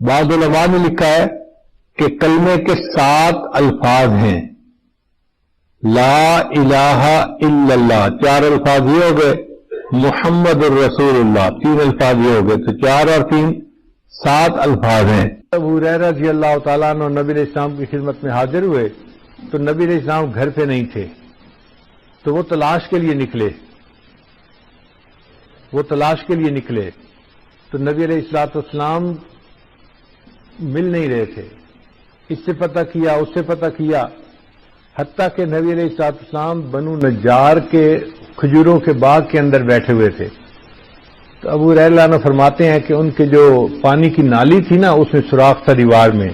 بعض علماء نے لکھا ہے کہ کلمے کے 7 الفاظ ہیں. لا الہ الا اللہ 4 الفاظ یہ ہو گئے، محمد الرسول اللہ 3 الفاظ یہ ہو گئے، تو 4 اور 3 7 الفاظ ہیں. ابو ہریرہ رضی اللہ تعالیٰ عنہ نبی علیہ السلام کی خدمت میں حاضر ہوئے تو نبی علیہ السلام گھر پہ نہیں تھے، تو وہ تلاش کے لیے نکلے تو نبی علیہ السلام مل نہیں رہے تھے. اس سے پتہ کیا، اس سے پتہ کیا، حتیٰ کہ نبی علیہ السلام بنو نجار کے کھجوروں کے باغ کے اندر بیٹھے ہوئے تھے. تو ابو ہریرہ عنہ فرماتے ہیں کہ ان کے جو پانی کی نالی تھی نا، اس میں سوراخ تھا دیوار میں،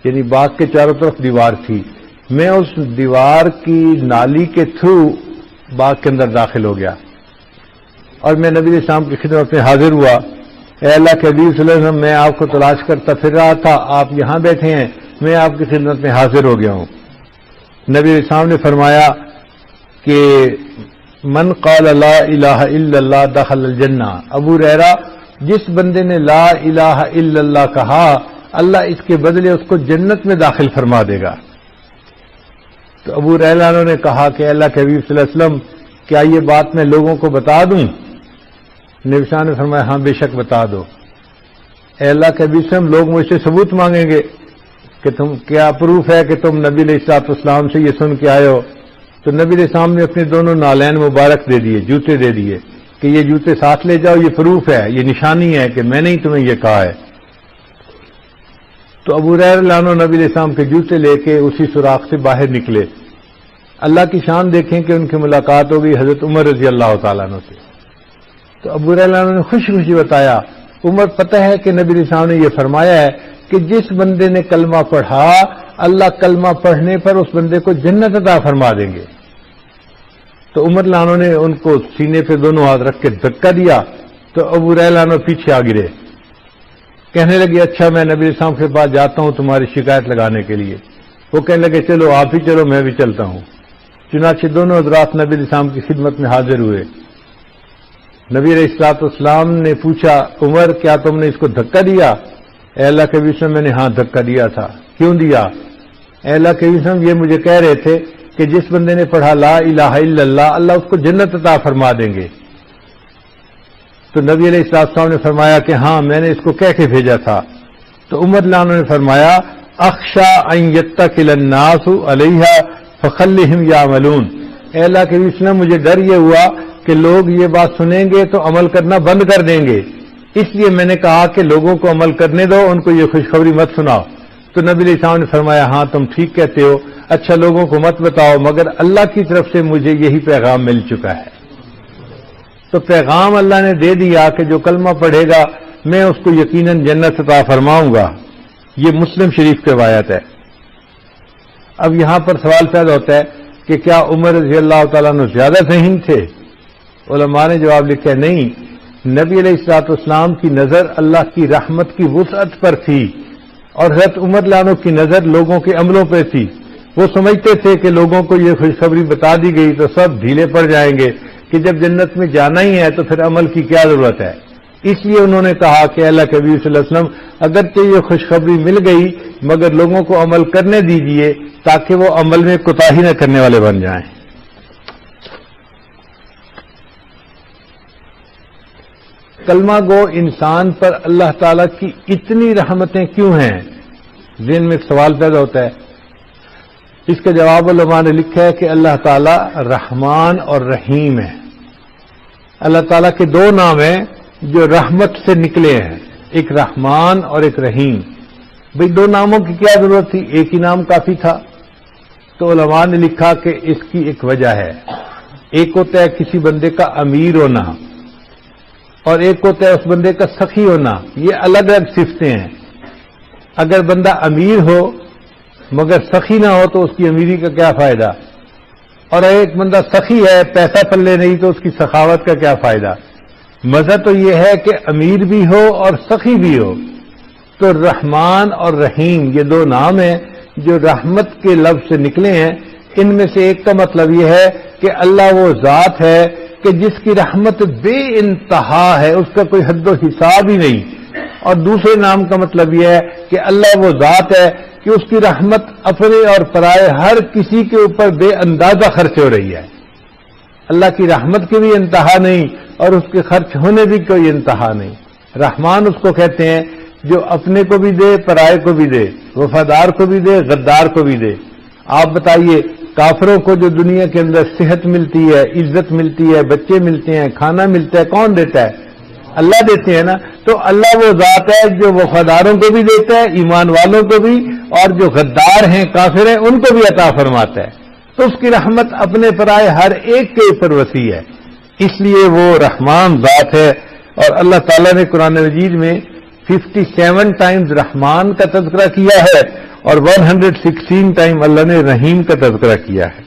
یعنی باغ کے چاروں طرف دیوار تھی. میں اس دیوار کی نالی کے تھرو باغ کے اندر داخل ہو گیا اور میں نبی علیہ السلام کی خدمت میں حاضر ہوا. اے اللہ کے حبیب صلی اللہ علیہ وسلم، میں آپ کو تلاش کرتا پھر رہا تھا، آپ یہاں بیٹھے ہیں، میں آپ کی خدمت میں حاضر ہو گیا ہوں. نبی علیہ السلام نے فرمایا کہ من قال لا الہ الا اللہ دخل الجنہ. ابو ہریرہ، جس بندے نے لا الہ الا اللہ کہا، اللہ اس کے بدلے اس کو جنت میں داخل فرما دے گا. تو ابو ہریرہ نے کہا کہ اللہ کے حبیب صلی اللہ علیہ وسلم، کیا یہ بات میں لوگوں کو بتا دوں؟ نبی صلی اللہ علیہ وسلم نے فرمایا ہاں بے شک بتا دو. اے اللہ کے حبیب صلی اللہ علیہ وسلم، لوگ مجھ سے ثبوت مانگیں گے کہ تم کیا پروف ہے کہ تم نبی علیہ السلام سے یہ سن کے آئے ہو. تو نبی علیہ السلام نے اپنے دونوں نالین مبارک دے دیے، جوتے دے دیے کہ یہ جوتے ساتھ لے جاؤ، یہ پروف ہے، یہ نشانی ہے کہ میں نے ہی تمہیں یہ کہا ہے. تو ابو ہریرہ نبی علیہ السلام کے جوتے لے کے اسی سوراخ سے باہر نکلے. اللہ کی شان دیکھیں کہ ان کی ملاقات ہو گئی حضرت عمر رضی اللہ تعالیٰ عنہ سے. تو ابو ہریرہ نے خوشی خوشی بتایا، عمر پتہ ہے کہ نبی علیہ السلام نے یہ فرمایا ہے کہ جس بندے نے کلمہ پڑھا، اللہ کلمہ پڑھنے پر اس بندے کو جنت عطا فرما دیں گے. تو عمر لانو نے ان کو سینے پہ دونوں ہاتھ رکھ کے دھکا دیا تو ابو ہریرہ پیچھے آ گرے. کہنے لگے اچھا میں نبی علیہ السلام کے پاس جاتا ہوں تمہاری شکایت لگانے کے لیے. وہ کہنے لگے چلو آپ ہی چلو، میں بھی چلتا ہوں. چنانچہ دونوں حضرات نبی علیہ السلام کی خدمت میں حاضر ہوئے. نبی علیہ السلام نے پوچھا عمر کیا تم نے اس کو دھکا دیا؟ اے اللہ کے نبی میں نے ہاں دھکا دیا تھا. کیوں دیا؟ اے اللہ کے نبی یہ مجھے کہہ رہے تھے کہ جس بندے نے پڑھا لا الہ الا اللہ، اللہ اس کو جنت عطا فرما دیں گے. تو نبی علیہ السلام نے فرمایا کہ ہاں میں نے اس کو کہہ کے بھیجا تھا. تو عمر لانو نے فرمایا اخشا ان یتکل الناس علیہا فخلہم یعملون. اے اللہ کے نبی مجھے ڈر یہ ہوا کہ لوگ یہ بات سنیں گے تو عمل کرنا بند کر دیں گے، اس لیے میں نے کہا کہ لوگوں کو عمل کرنے دو، ان کو یہ خوشخبری مت سناؤ. تو نبی علیہ السلام نے فرمایا ہاں تم ٹھیک کہتے ہو، اچھا لوگوں کو مت بتاؤ، مگر اللہ کی طرف سے مجھے یہی پیغام مل چکا ہے. تو پیغام اللہ نے دے دیا کہ جو کلمہ پڑھے گا میں اس کو یقیناً جنت عطا فرماؤں گا. یہ مسلم شریف کی روایت ہے. اب یہاں پر سوال پیدا ہوتا ہے کہ کیا عمر رضی اللہ تعالیٰ عنہ زیادہ ذہین تھے؟ علماء نے جواب لکھا ہے نہیں، نبی علیہ السلام کی نظر اللہ کی رحمت کی وسعت پر تھی اور حضرت عمر لانو کی نظر لوگوں کے عملوں پہ تھی. وہ سمجھتے تھے کہ لوگوں کو یہ خوشخبری بتا دی گئی تو سب ڈھیلے پڑ جائیں گے کہ جب جنت میں جانا ہی ہے تو پھر عمل کی کیا ضرورت ہے. اس لیے انہوں نے کہا کہ اللہ کے نبی صلی اللہ علیہ وسلم اگرچہ یہ خوشخبری مل گئی مگر لوگوں کو عمل کرنے دیجئے تاکہ وہ عمل میں کوتاہی نہ کرنے والے بن جائیں. کلمہ گو انسان پر اللہ تعالیٰ کی اتنی رحمتیں کیوں ہیں؟ ذہن میں ایک سوال پیدا ہوتا ہے. اس کا جواب علماء نے لکھا ہے کہ اللہ تعالیٰ رحمان اور رحیم ہے. اللہ تعالیٰ کے 2 نام ہیں جو رحمت سے نکلے ہیں، ایک رحمان اور ایک رحیم. بھئی 2 ناموں کی کیا ضرورت تھی؟ ایک ہی نام کافی تھا. تو علماء نے لکھا کہ اس کی ایک وجہ ہے. ایک ہوتا ہے کسی بندے کا امیر ہونا اور ایک ہوتا ہے اس بندے کا سخی ہونا. یہ الگ الگ صفتیں ہیں. اگر بندہ امیر ہو مگر سخی نہ ہو تو اس کی امیری کا کیا فائدہ، اور ایک بندہ سخی ہے پیسہ پلے نہیں تو اس کی سخاوت کا کیا فائدہ. مزہ تو یہ ہے کہ امیر بھی ہو اور سخی بھی ہو. تو رحمان اور رحیم یہ 2 نام ہیں جو رحمت کے لفظ سے نکلے ہیں. ان میں سے ایک کا مطلب یہ ہے کہ اللہ وہ ذات ہے کہ جس کی رحمت بے انتہا ہے، اس کا کوئی حد و حساب ہی نہیں. اور دوسرے نام کا مطلب یہ ہے کہ اللہ وہ ذات ہے کہ اس کی رحمت اپنے اور پرائے ہر کسی کے اوپر بے اندازہ خرچ ہو رہی ہے. اللہ کی رحمت کی بھی انتہا نہیں اور اس کے خرچ ہونے بھی کوئی انتہا نہیں. رحمان اس کو کہتے ہیں جو اپنے کو بھی دے پرائے کو بھی دے، وفادار کو بھی دے غدار کو بھی دے. آپ بتائیے کافروں کو جو دنیا کے اندر صحت ملتی ہے، عزت ملتی ہے، بچے ملتے ہیں، کھانا ملتا ہے، کون دیتا ہے؟ اللہ دیتے ہیں نا. تو اللہ وہ ذات ہے جو وفاداروں کو بھی دیتا ہے، ایمان والوں کو بھی، اور جو غدار ہیں کافر ہیں ان کو بھی عطا فرماتا ہے. تو اس کی رحمت اپنے پرائے ہر ایک کے اوپر وسیع ہے، اس لیے وہ رحمان ذات ہے. اور اللہ تعالیٰ نے قرآن مجید میں 57 ٹائمز رحمان کا تذکرہ کیا ہے اور 116 ٹائم اللہ نے رحیم کا تذکرہ کیا ہے.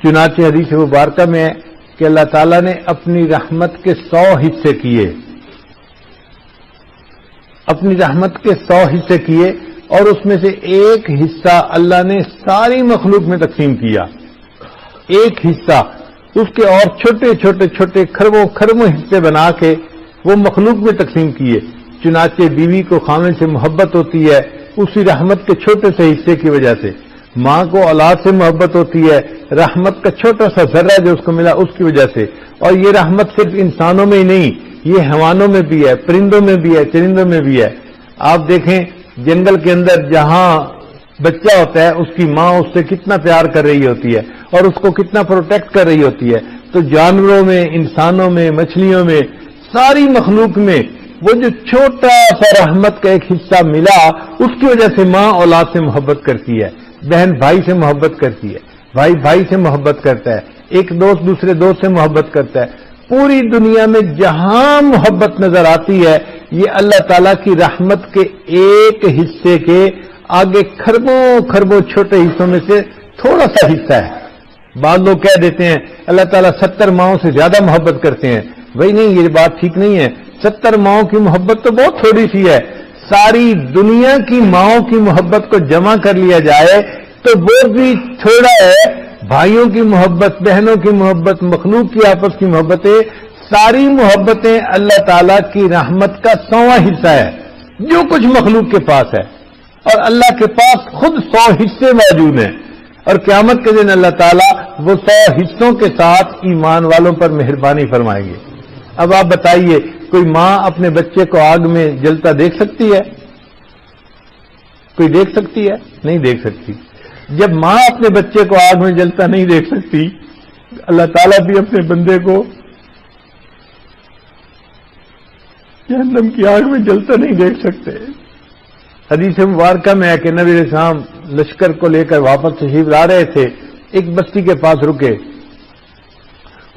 چنانچہ حدیث مبارکہ میں ہے کہ اللہ تعالیٰ نے اپنی رحمت کے 100 حصے کیے، اپنی رحمت کے 100 حصے کیے اور اس میں سے ایک حصہ اللہ نے ساری مخلوق میں تقسیم کیا. ایک حصہ اس کے اور چھوٹے چھوٹے چھوٹے خربوں خربوں حصے بنا کے وہ مخلوق میں تقسیم کیے. چنانچہ بیوی کو خاوند سے محبت ہوتی ہے اسی رحمت کے چھوٹے سے حصے کی وجہ سے، ماں کو اولاد سے محبت ہوتی ہے رحمت کا چھوٹا سا ذرہ جو اس کو ملا اس کی وجہ سے. اور یہ رحمت صرف انسانوں میں ہی نہیں، یہ حیوانوں میں بھی ہے، پرندوں میں بھی ہے، چرندوں میں بھی ہے. آپ دیکھیں جنگل کے اندر جہاں بچہ ہوتا ہے اس کی ماں اس سے کتنا پیار کر رہی ہوتی ہے اور اس کو کتنا پروٹیکٹ کر رہی ہوتی ہے. تو جانوروں میں، انسانوں میں، مچھلیوں میں، ساری مخلوق میں وہ جو چھوٹا سا رحمت کا ایک حصہ ملا اس کی وجہ سے ماں اولاد سے محبت کرتی ہے، بہن بھائی سے محبت کرتی ہے، بھائی بھائی سے محبت کرتا ہے، ایک دوست دوسرے دوست سے محبت کرتا ہے. پوری دنیا میں جہاں محبت نظر آتی ہے یہ اللہ تعالیٰ کی رحمت کے ایک حصے کے آگے خربوں خربوں چھوٹے حصوں میں سے تھوڑا سا حصہ ہے. بعض لوگ کہہ دیتے ہیں اللہ تعالیٰ 70 ماؤں سے زیادہ محبت کرتے ہیں. وہی نہیں، یہ بات ٹھیک نہیں ہے. 70 ماؤں کی محبت تو بہت تھوڑی سی ہے. ساری دنیا کی ماؤں کی محبت کو جمع کر لیا جائے تو وہ بھی تھوڑا ہے. بھائیوں کی محبت، بہنوں کی محبت، مخلوق کی آپس کی محبتیں، ساری محبتیں اللہ تعالیٰ کی رحمت کا 100واں حصہ ہے جو کچھ مخلوق کے پاس ہے. اور اللہ کے پاس خود 100 حصے موجود ہیں اور قیامت کے دن اللہ تعالیٰ وہ 100 حصوں کے ساتھ ایمان والوں پر مہربانی فرمائیں گے. اب آپ بتائیے کوئی ماں اپنے بچے کو آگ میں جلتا دیکھ سکتی ہے؟ کوئی دیکھ سکتی ہے؟ نہیں دیکھ سکتی. جب ماں اپنے بچے کو آگ میں جلتا نہیں دیکھ سکتی، اللہ تعالیٰ بھی اپنے بندے کو جہنم کی آگ میں جلتا نہیں دیکھ سکتے. حدیث مبارکہ میں ہے کہ نبی علیہ السلام لشکر کو لے کر واپس تشریف لا رہے تھے، ایک بستی کے پاس رکے.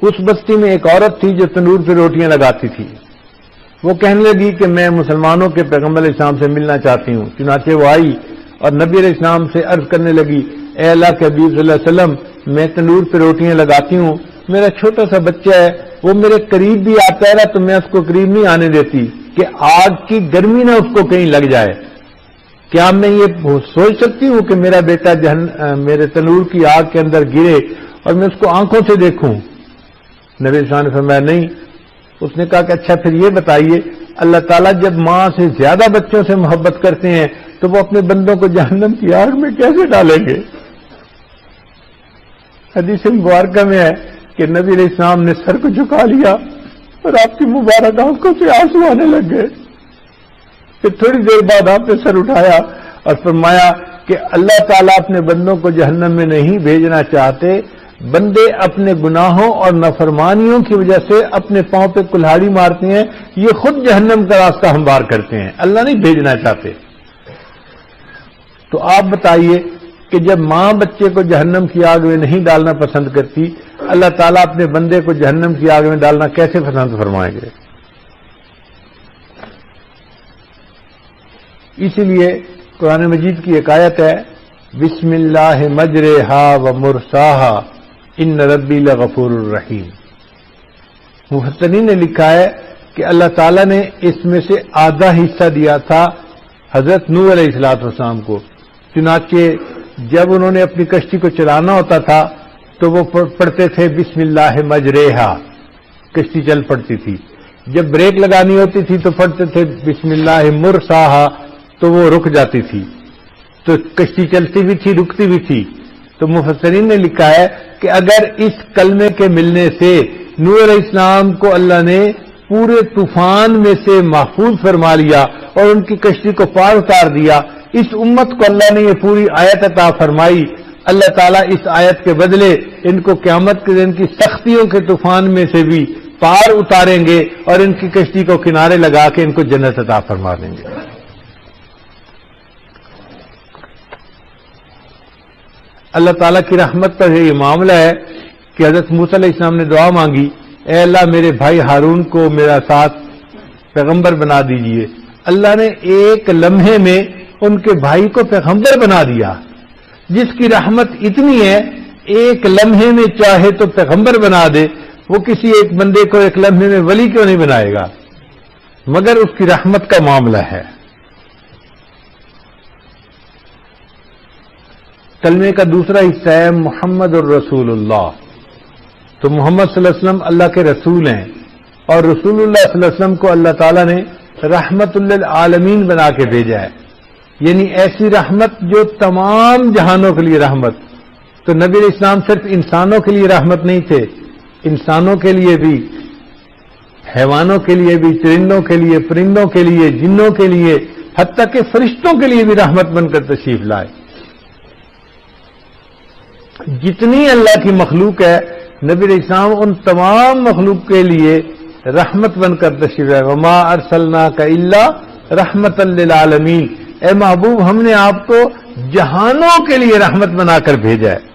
اس بستی میں ایک عورت تھی جو تندور پہ روٹیاں لگاتی تھی. وہ کہنے لگی کہ میں مسلمانوں کے پیغمبر علیہ السلام سے ملنا چاہتی ہوں. چنانچہ وہ آئی اور نبی علیہ السلام سے عرض کرنے لگی، اے اللہ کے حبیب صلی اللہ علیہ وسلم، میں تندور پہ روٹیاں لگاتی ہوں، میرا چھوٹا سا بچہ ہے، وہ میرے قریب بھی آتا ہے نا تو میں اس کو قریب نہیں آنے دیتی کہ آگ کی گرمی نہ اس کو کہیں لگ جائے. کیا میں یہ سوچ سکتی ہوں کہ میرا بیٹا میرے تنور کی آگ کے اندر گرے اور میں اس کو آنکھوں سے دیکھوں؟ نبی صلی اللہ علیہ وسلم نے فرمایا نہیں. اس نے کہا کہ اچھا پھر یہ بتائیے، اللہ تعالیٰ جب ماں سے زیادہ بچوں سے محبت کرتے ہیں تو وہ اپنے بندوں کو جہنم کی آگ میں کیسے ڈالیں گے؟ حدیث مبارکہ میں ہے کہ نبی علیہ السلام نے سر کو جھکا لیا اور آپ کی مبارک آنکھوں سے آنسو آنے لگ گئے. پھر تھوڑی دیر بعد آپ نے سر اٹھایا اور فرمایا کہ اللہ تعالیٰ اپنے بندوں کو جہنم میں نہیں بھیجنا چاہتے، بندے اپنے گناہوں اور نافرمانیوں کی وجہ سے اپنے پاؤں پہ کلہاڑی مارتے ہیں، یہ خود جہنم کا راستہ ہموار کرتے ہیں، اللہ نہیں بھیجنا چاہتے. تو آپ بتائیے کہ جب ماں بچے کو جہنم کی آگ میں نہیں ڈالنا پسند کرتی، اللہ تعالیٰ اپنے بندے کو جہنم کی آگ میں ڈالنا کیسے پسند فرمائیں گے؟ اسی لیے قرآن مجید کی ایک آیت ہے، بسم اللہ مجرہا و مرساہا ان ربی لغفور الرحیم. محسنین نے لکھا ہے کہ اللہ تعالیٰ نے اس میں سے آدھا حصہ دیا تھا حضرت نوح علیہ السلام کو. چنانچہ جب انہوں نے اپنی کشتی کو چلانا ہوتا تھا تو وہ پڑھتے تھے بسم اللہ مجرہا، کشتی چل پڑتی تھی. جب بریک لگانی ہوتی تھی تو پڑھتے تھے بسم اللہ مرساہا، تو وہ رک جاتی تھی، تو کشتی چلتی بھی تھی رکتی بھی تھی۔ تو مفسرین نے لکھا ہے کہ اگر اس کلمے کے ملنے سے نوح علیہ السلام کو اللہ نے پورے طوفان میں سے محفوظ فرما لیا اور ان کی کشتی کو پار اتار دیا، اس امت کو اللہ نے یہ پوری آیت عطا فرمائی، اللہ تعالیٰ اس آیت کے بدلے ان کو قیامت کے دن کی سختیوں کے طوفان میں سے بھی پار اتاریں گے اور ان کی کشتی کو کنارے لگا کے ان کو جنت عطا فرما دیں گے۔ اللہ تعالیٰ کی رحمت پر یہ معاملہ ہے کہ حضرت موسیٰ علیہ السلام نے دعا مانگی، اے اللہ میرے بھائی ہارون کو میرا ساتھ پیغمبر بنا دیجئے۔ اللہ نے ایک لمحے میں ان کے بھائی کو پیغمبر بنا دیا۔ جس کی رحمت اتنی ہے ایک لمحے میں چاہے تو پیغمبر بنا دے، وہ کسی ایک بندے کو ایک لمحے میں ولی کیوں نہیں بنائے گا؟ مگر اس کی رحمت کا معاملہ ہے۔ کلمے کا دوسرا حصہ ہے محمد الرسول اللہ۔ تو محمد صلی اللہ علیہ وسلم اللہ کے رسول ہیں، اور رسول اللہ صلی اللہ علیہ وسلم کو اللہ تعالیٰ نے رحمت للعالمین بنا کے بھیجا ہے، یعنی ایسی رحمت جو تمام جہانوں کے لیے رحمت۔ تو نبی علیہ السلام صرف انسانوں کے لیے رحمت نہیں تھے، انسانوں کے لیے بھی، حیوانوں کے لیے بھی، چرندوں کے لیے، پرندوں کے لیے، جنوں کے لیے، حتیٰ کہ فرشتوں کے لیے بھی رحمت بن کر تشریف لائے۔ جتنی اللہ کی مخلوق ہے نبی علیہ السلام ان تمام مخلوق کے لیے رحمت بن کر تشریف لائے۔ وما ارسلناک الا رحمتا للعالمین، اے محبوب ہم نے آپ کو جہانوں کے لیے رحمت بنا کر بھیجا ہے۔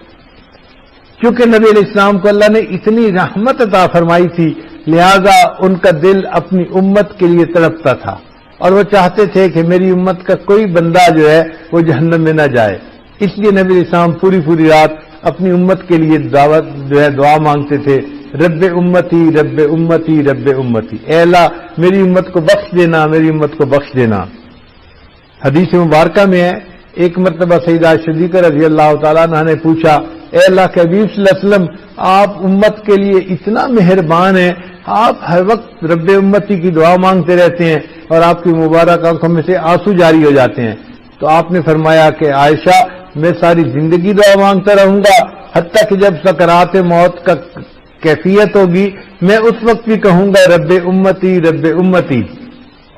کیونکہ نبی علیہ السلام کو اللہ نے اتنی رحمت عطا فرمائی تھی، لہذا ان کا دل اپنی امت کے لیے تڑپتا تھا اور وہ چاہتے تھے کہ میری امت کا کوئی بندہ جو ہے وہ جہنم میں نہ جائے۔ اس لیے نبی علیہ السلام پوری رات اپنی امت کے لیے دعوت جو ہے دعا مانگتے تھے، رب امتی رب امتی رب امتی، اے اللہ میری امت کو بخش دینا، میری امت کو بخش دینا۔ حدیث مبارکہ میں ہے ایک مرتبہ سیدہ صدیقہ رضی اللہ تعالیٰ عنہ نے پوچھا، اے اللہ کے حبیب صلی اللہ علیہ وسلم آپ امت کے لیے اتنا مہربان ہیں، آپ ہر وقت رب امتی کی دعا مانگتے رہتے ہیں اور آپ کی مبارک آنکھوں میں سے آنسو جاری ہو جاتے ہیں۔ تو آپ نے فرمایا کہ عائشہ میں ساری زندگی دعا مانگتا رہوں گا، حتیٰ کہ جب سکرات موت کا کیفیت ہوگی میں اس وقت بھی کہوں گا رب امتی رب امتی،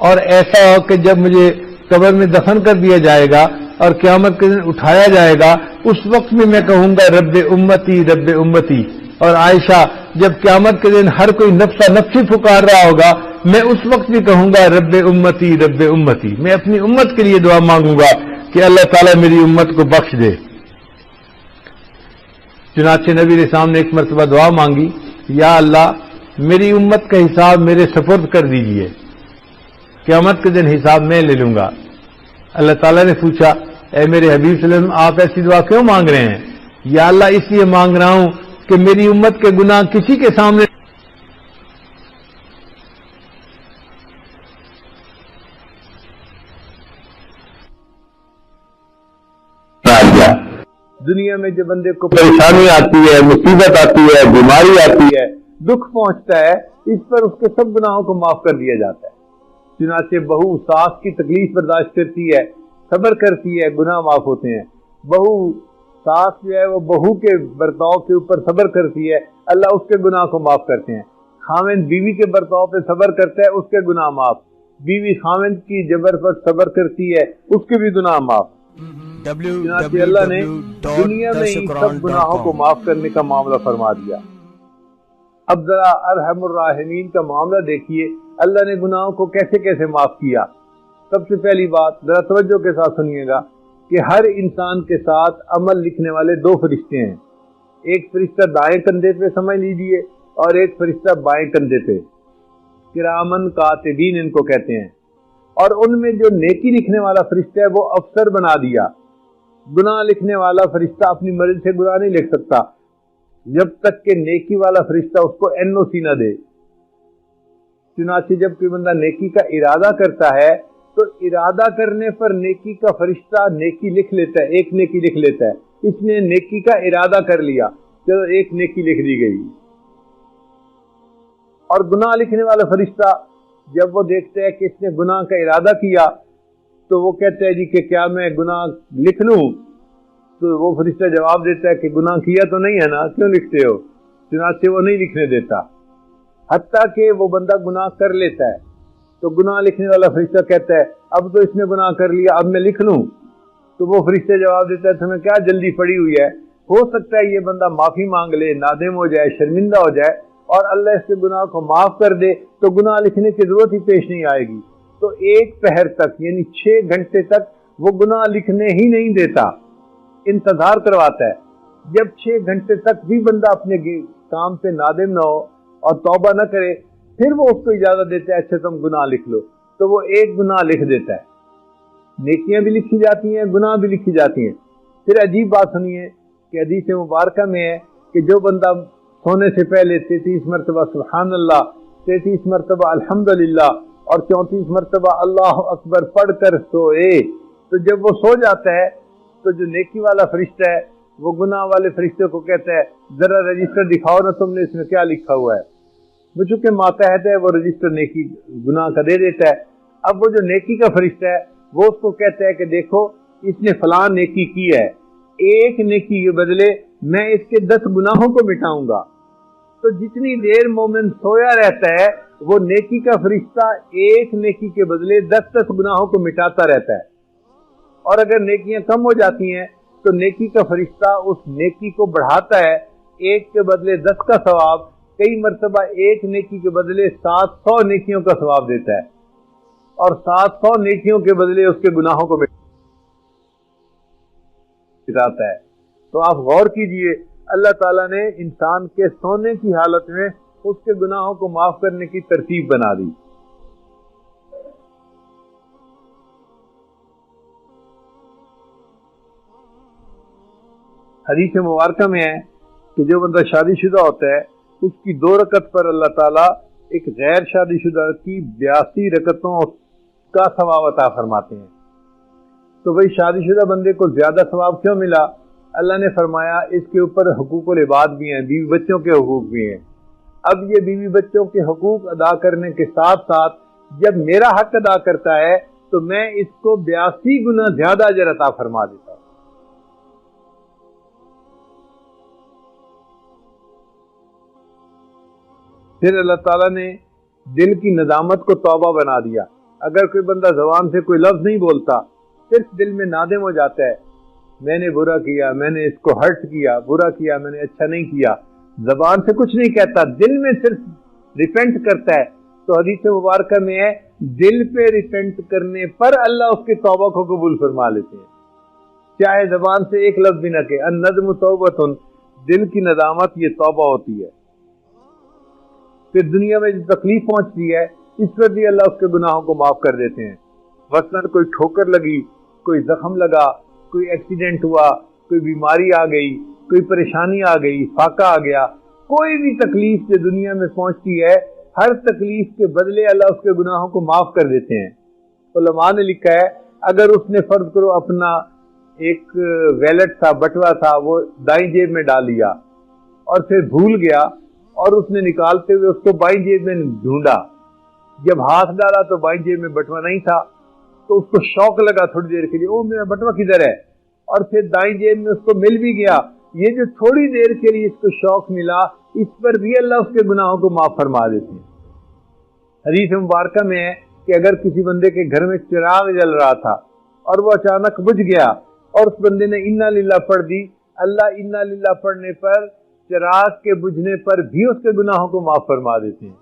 اور ایسا ہو کہ جب مجھے قبر میں دفن کر دیا جائے گا اور قیامت کے دن اٹھایا جائے گا اس وقت بھی میں کہوں گا رب امتی رب امتی۔ اور عائشہ جب قیامت کے دن ہر کوئی نفسہ نفسی پکار رہا ہوگا میں اس وقت بھی کہوں گا رب امتی رب امتی، میں اپنی امت کے لیے دعا مانگوں گا کہ اللہ تعالیٰ میری امت کو بخش دے۔ چنانچہ نبی علیہ السلام نے ایک مرتبہ دعا مانگی، یا اللہ میری امت کا حساب میرے سپرد کر دیجئے، قیامت کے دن حساب میں لے لوں گا۔ اللہ تعالیٰ نے پوچھا، اے میرے حبیب صلی اللہ علیہ وسلم آپ ایسی دعا کیوں مانگ رہے ہیں؟ یا اللہ اس لیے مانگ رہا ہوں کہ میری امت کے گناہ کسی کے سامنے دنیا میں جو بندے کو پریشانی آتی ہے، مصیبت آتی ہے، بیماری آتی ہے، دکھ پہنچتا ہے، اس پر اس کے سب گناہوں کو معاف کر دیا جاتا ہے۔ چنانچہ بہو ساس کی تکلیف برداشت کرتی ہے، صبر کرتی ہے، گناہ معاف ہوتے ہیں۔ بہو ساس جو ہے وہ بہو کے برتاؤ کے اوپر صبر کرتی ہے، اللہ اس کے گناہ کو معاف کرتے ہیں۔ خاوند بیوی کے برتاؤ پہ صبر کرتا ہے، اس کے گناہ معاف۔ بیوی خاوند کی جبر پر صبر کرتی ہے، اس کے بھی گناہ معاف۔ چنانچہ اللہ نے دنیا میں ہی سب گناہوں کو معاف کرنے کا معاملہ فرما دیا۔ اب ذرا ارحم الراحمین کا معاملہ دیکھیے، اللہ نے گناہوں کو کیسے کیسے معاف کیا۔ سب سے پہلی بات ذرا توجہ کے ساتھ سنیے گا کہ ہر انسان کے ساتھ عمل لکھنے والے دو فرشتے ہیں، ایک فرشتہ دائیں کندھے پہ سمجھ لیجئے اور ایک فرشتہ بائیں کندھے پہ، کرامن کاتبین ان کو کہتے ہیں۔ اور ان میں جو نیکی لکھنے والا فرشتہ ہے وہ افسر بنا دیا۔ گناہ لکھنے والا فرشتہ اپنی مرضی سے گناہ نہیں لکھ سکتا جب تک کہ نیکی والا فرشتہ اس کو NOC نہ دے۔ چنانچہ جب کوئی بندہ نیکی کا ارادہ کرتا ہے تو ارادہ کرنے پر نیکی کا فرشتہ نیکی لکھ لیتا ہے، ایک نیکی لکھ لیتا ہے۔ اس نے نیکی کا ارادہ کر لیا، چلو ایک نیکی لکھ دی گئی۔ اور گناہ لکھنے والا فرشتہ جب وہ دیکھتا ہے کہ اس نے گناہ کا ارادہ کیا تو وہ کہتا ہے جی کہ کیا میں گناہ لکھ لوں؟ تو وہ فرشتہ جواب دیتا ہے کہ گناہ کیا تو نہیں ہے نا، کیوں لکھتے ہو؟ چنانچہ وہ نہیں لکھنے دیتا، حتیٰ کہ وہ بندہ گناہ کر لیتا ہے تو گناہ لکھنے والا فرشتہ کہتا ہے اب تو اس نے گناہ کر لیا، اب میں لکھ لوں؟ تو وہ فرشتہ جواب دیتا ہے تمہیں کیا جلدی پڑی ہوئی ہے، ہو سکتا ہے یہ بندہ معافی مانگ لے، نادم ہو جائے، شرمندہ ہو جائے اور اللہ اس کے گناہ کو معاف کر دے تو گناہ لکھنے کی ضرورت ہی پیش نہیں آئے گی۔ تو ایک پہر تک یعنی 6 گھنٹے تک وہ گناہ لکھنے ہی نہیں دیتا، انتظار کرواتا ہے۔ جب 6 گھنٹے تک بھی بندہ اپنے کام پہ نادم نہ ہو اور توبہ نہ کرے پھر وہ اس کو اجازت دیتا ہے اچھا تم گناہ لکھ لو، تو وہ ایک گناہ لکھ دیتا ہے۔ نیکیاں بھی لکھی جاتی ہیں، گناہ بھی لکھی جاتی ہیں۔ پھر عجیب بات سنیے کہ حدیث مبارکہ میں ہے کہ جو بندہ سونے سے پہلے 33 مرتبہ سبحان اللہ، 33 مرتبہ الحمدللہ اور 34 مرتبہ اللہ اکبر پڑھ کر سوئے تو جب وہ سو جاتا ہے تو جو نیکی والا فرشتہ ہے وہ گناہ والے فرشتے کو کہتا ہے ذرا رجسٹر دکھاؤ نا، تم نے اس میں کیا لکھا ہوا ہے۔ وہ چونکہ ماتحت ہے وہ رجسٹر نیکی گناہ کا دے دیتا ہے۔ اب وہ جو نیکی کا فرشتہ ہے وہ اس کو کہتا ہے کہ دیکھو اس نے فلاں نیکی کی ہے، ایک نیکی کے بدلے میں اس کے 10 گناہوں کو مٹاؤں گا۔ تو جتنی دیر مومن سویا رہتا ہے وہ نیکی کا فرشتہ ایک نیکی کے بدلے 10 گناہوں کو مٹاتا رہتا ہے، اور اگر نیکیاں کم ہو جاتی ہیں تو نیکی کا فرشتہ اس نیکی کو بڑھاتا ہے، ایک کے بدلے 10 کا ثواب، کئی مرتبہ ایک نیکی کے بدلے 700 نیکیوں کا ثواب دیتا ہے، اور 700 نیکیوں کے بدلے اس کے گناہوں کو مٹاتا ہے۔ تو آپ غور کیجئے اللہ تعالیٰ نے انسان کے سونے کی حالت میں اس کے گناہوں کو معاف کرنے کی ترتیب بنا دی۔ حدیث مبارکہ میں ہے کہ جو بندہ شادی شدہ ہوتا ہے اس کی 2 رکعت پر اللہ تعالیٰ ایک غیر شادی شدہ کی 82 رکعتوں کا ثواب عطا فرماتے ہیں۔ تو بھئی شادی شدہ بندے کو زیادہ ثواب کیوں ملا؟ اللہ نے فرمایا اس کے اوپر حقوق العباد بھی ہیں، بیوی بچوں کے حقوق بھی ہیں۔ اب یہ بیوی بچوں کے حقوق ادا کرنے کے ساتھ ساتھ جب میرا حق ادا کرتا ہے تو میں اس کو 82 گنا زیادہ اجر عطا فرما دیتا ہوں۔ پھر اللہ تعالیٰ نے دل کی ندامت کو توبہ بنا دیا۔ اگر کوئی بندہ زبان سے کوئی لفظ نہیں بولتا، صرف دل میں نادم ہو جاتا ہے میں نے برا کیا، میں نے اس کو ہرٹ کیا، برا کیا، میں نے اچھا نہیں کیا، زبان سے کچھ نہیں کہتا، دل میں صرف ریپینٹ کرتا ہے، تو حدیث مبارکہ میں ہے دل پہ ریپینٹ کرنے پر اللہ اس کے توبہ کو قبول فرما لیتے ہیں، چاہے زبان سے ایک لفظ بھی نہ کہے۔ الندم توبۃ، دل کی ندامت یہ توبہ ہوتی ہے۔ پھر دنیا میں جو تکلیف پہنچتی ہے اس پر بھی اللہ اس کے گناہوں کو معاف کر دیتے ہیں۔ مثلاً کوئی ٹھوکر لگی، کوئی زخم لگا، کوئی ایکسیڈنٹ ہوا، کوئی بیماری آ گئی، کوئی پریشانی آ گئی، فاقہ آ گیا، کوئی بھی تکلیف جو دنیا میں پہنچتی ہے ہر تکلیف کے بدلے اللہ اس کے گناہوں کو معاف کر دیتے ہیں۔ علماء نے لکھا ہے اگر اس نے فرض کرو اپنا ایک ویلٹ تھا، بٹوا تھا، وہ دائیں جیب میں ڈال لیا اور پھر بھول گیا اور اس نے نکالتے ہوئے اس کو بائیں جیب میں ڈھونڈا، جب ہاتھ ڈالا تو بائیں جیب میں بٹوا نہیں تھا، تو اس کو شوق لگا تھوڑی دیر کے لیے او میرا بٹوا کدھر ہے، اور پھر دائیں جیب میں اس کو مل بھی گیا۔ یہ جو تھوڑی دیر کے لیے اس کو شوق ملا اس پر بھی اللہ اس کے گناہوں کو معاف فرما دیتے ہیں۔ حدیث مبارکہ میں ہے کہ اگر کسی بندے کے گھر میں چراغ جل رہا تھا اور وہ اچانک بجھ گیا اور اس بندے نے انا للہ پڑھ دی، اللہ انا للہ پڑھنے پر چراغ کے بجھنے پر بھی اس کے گناہوں کو معاف فرما دیتے ہیں۔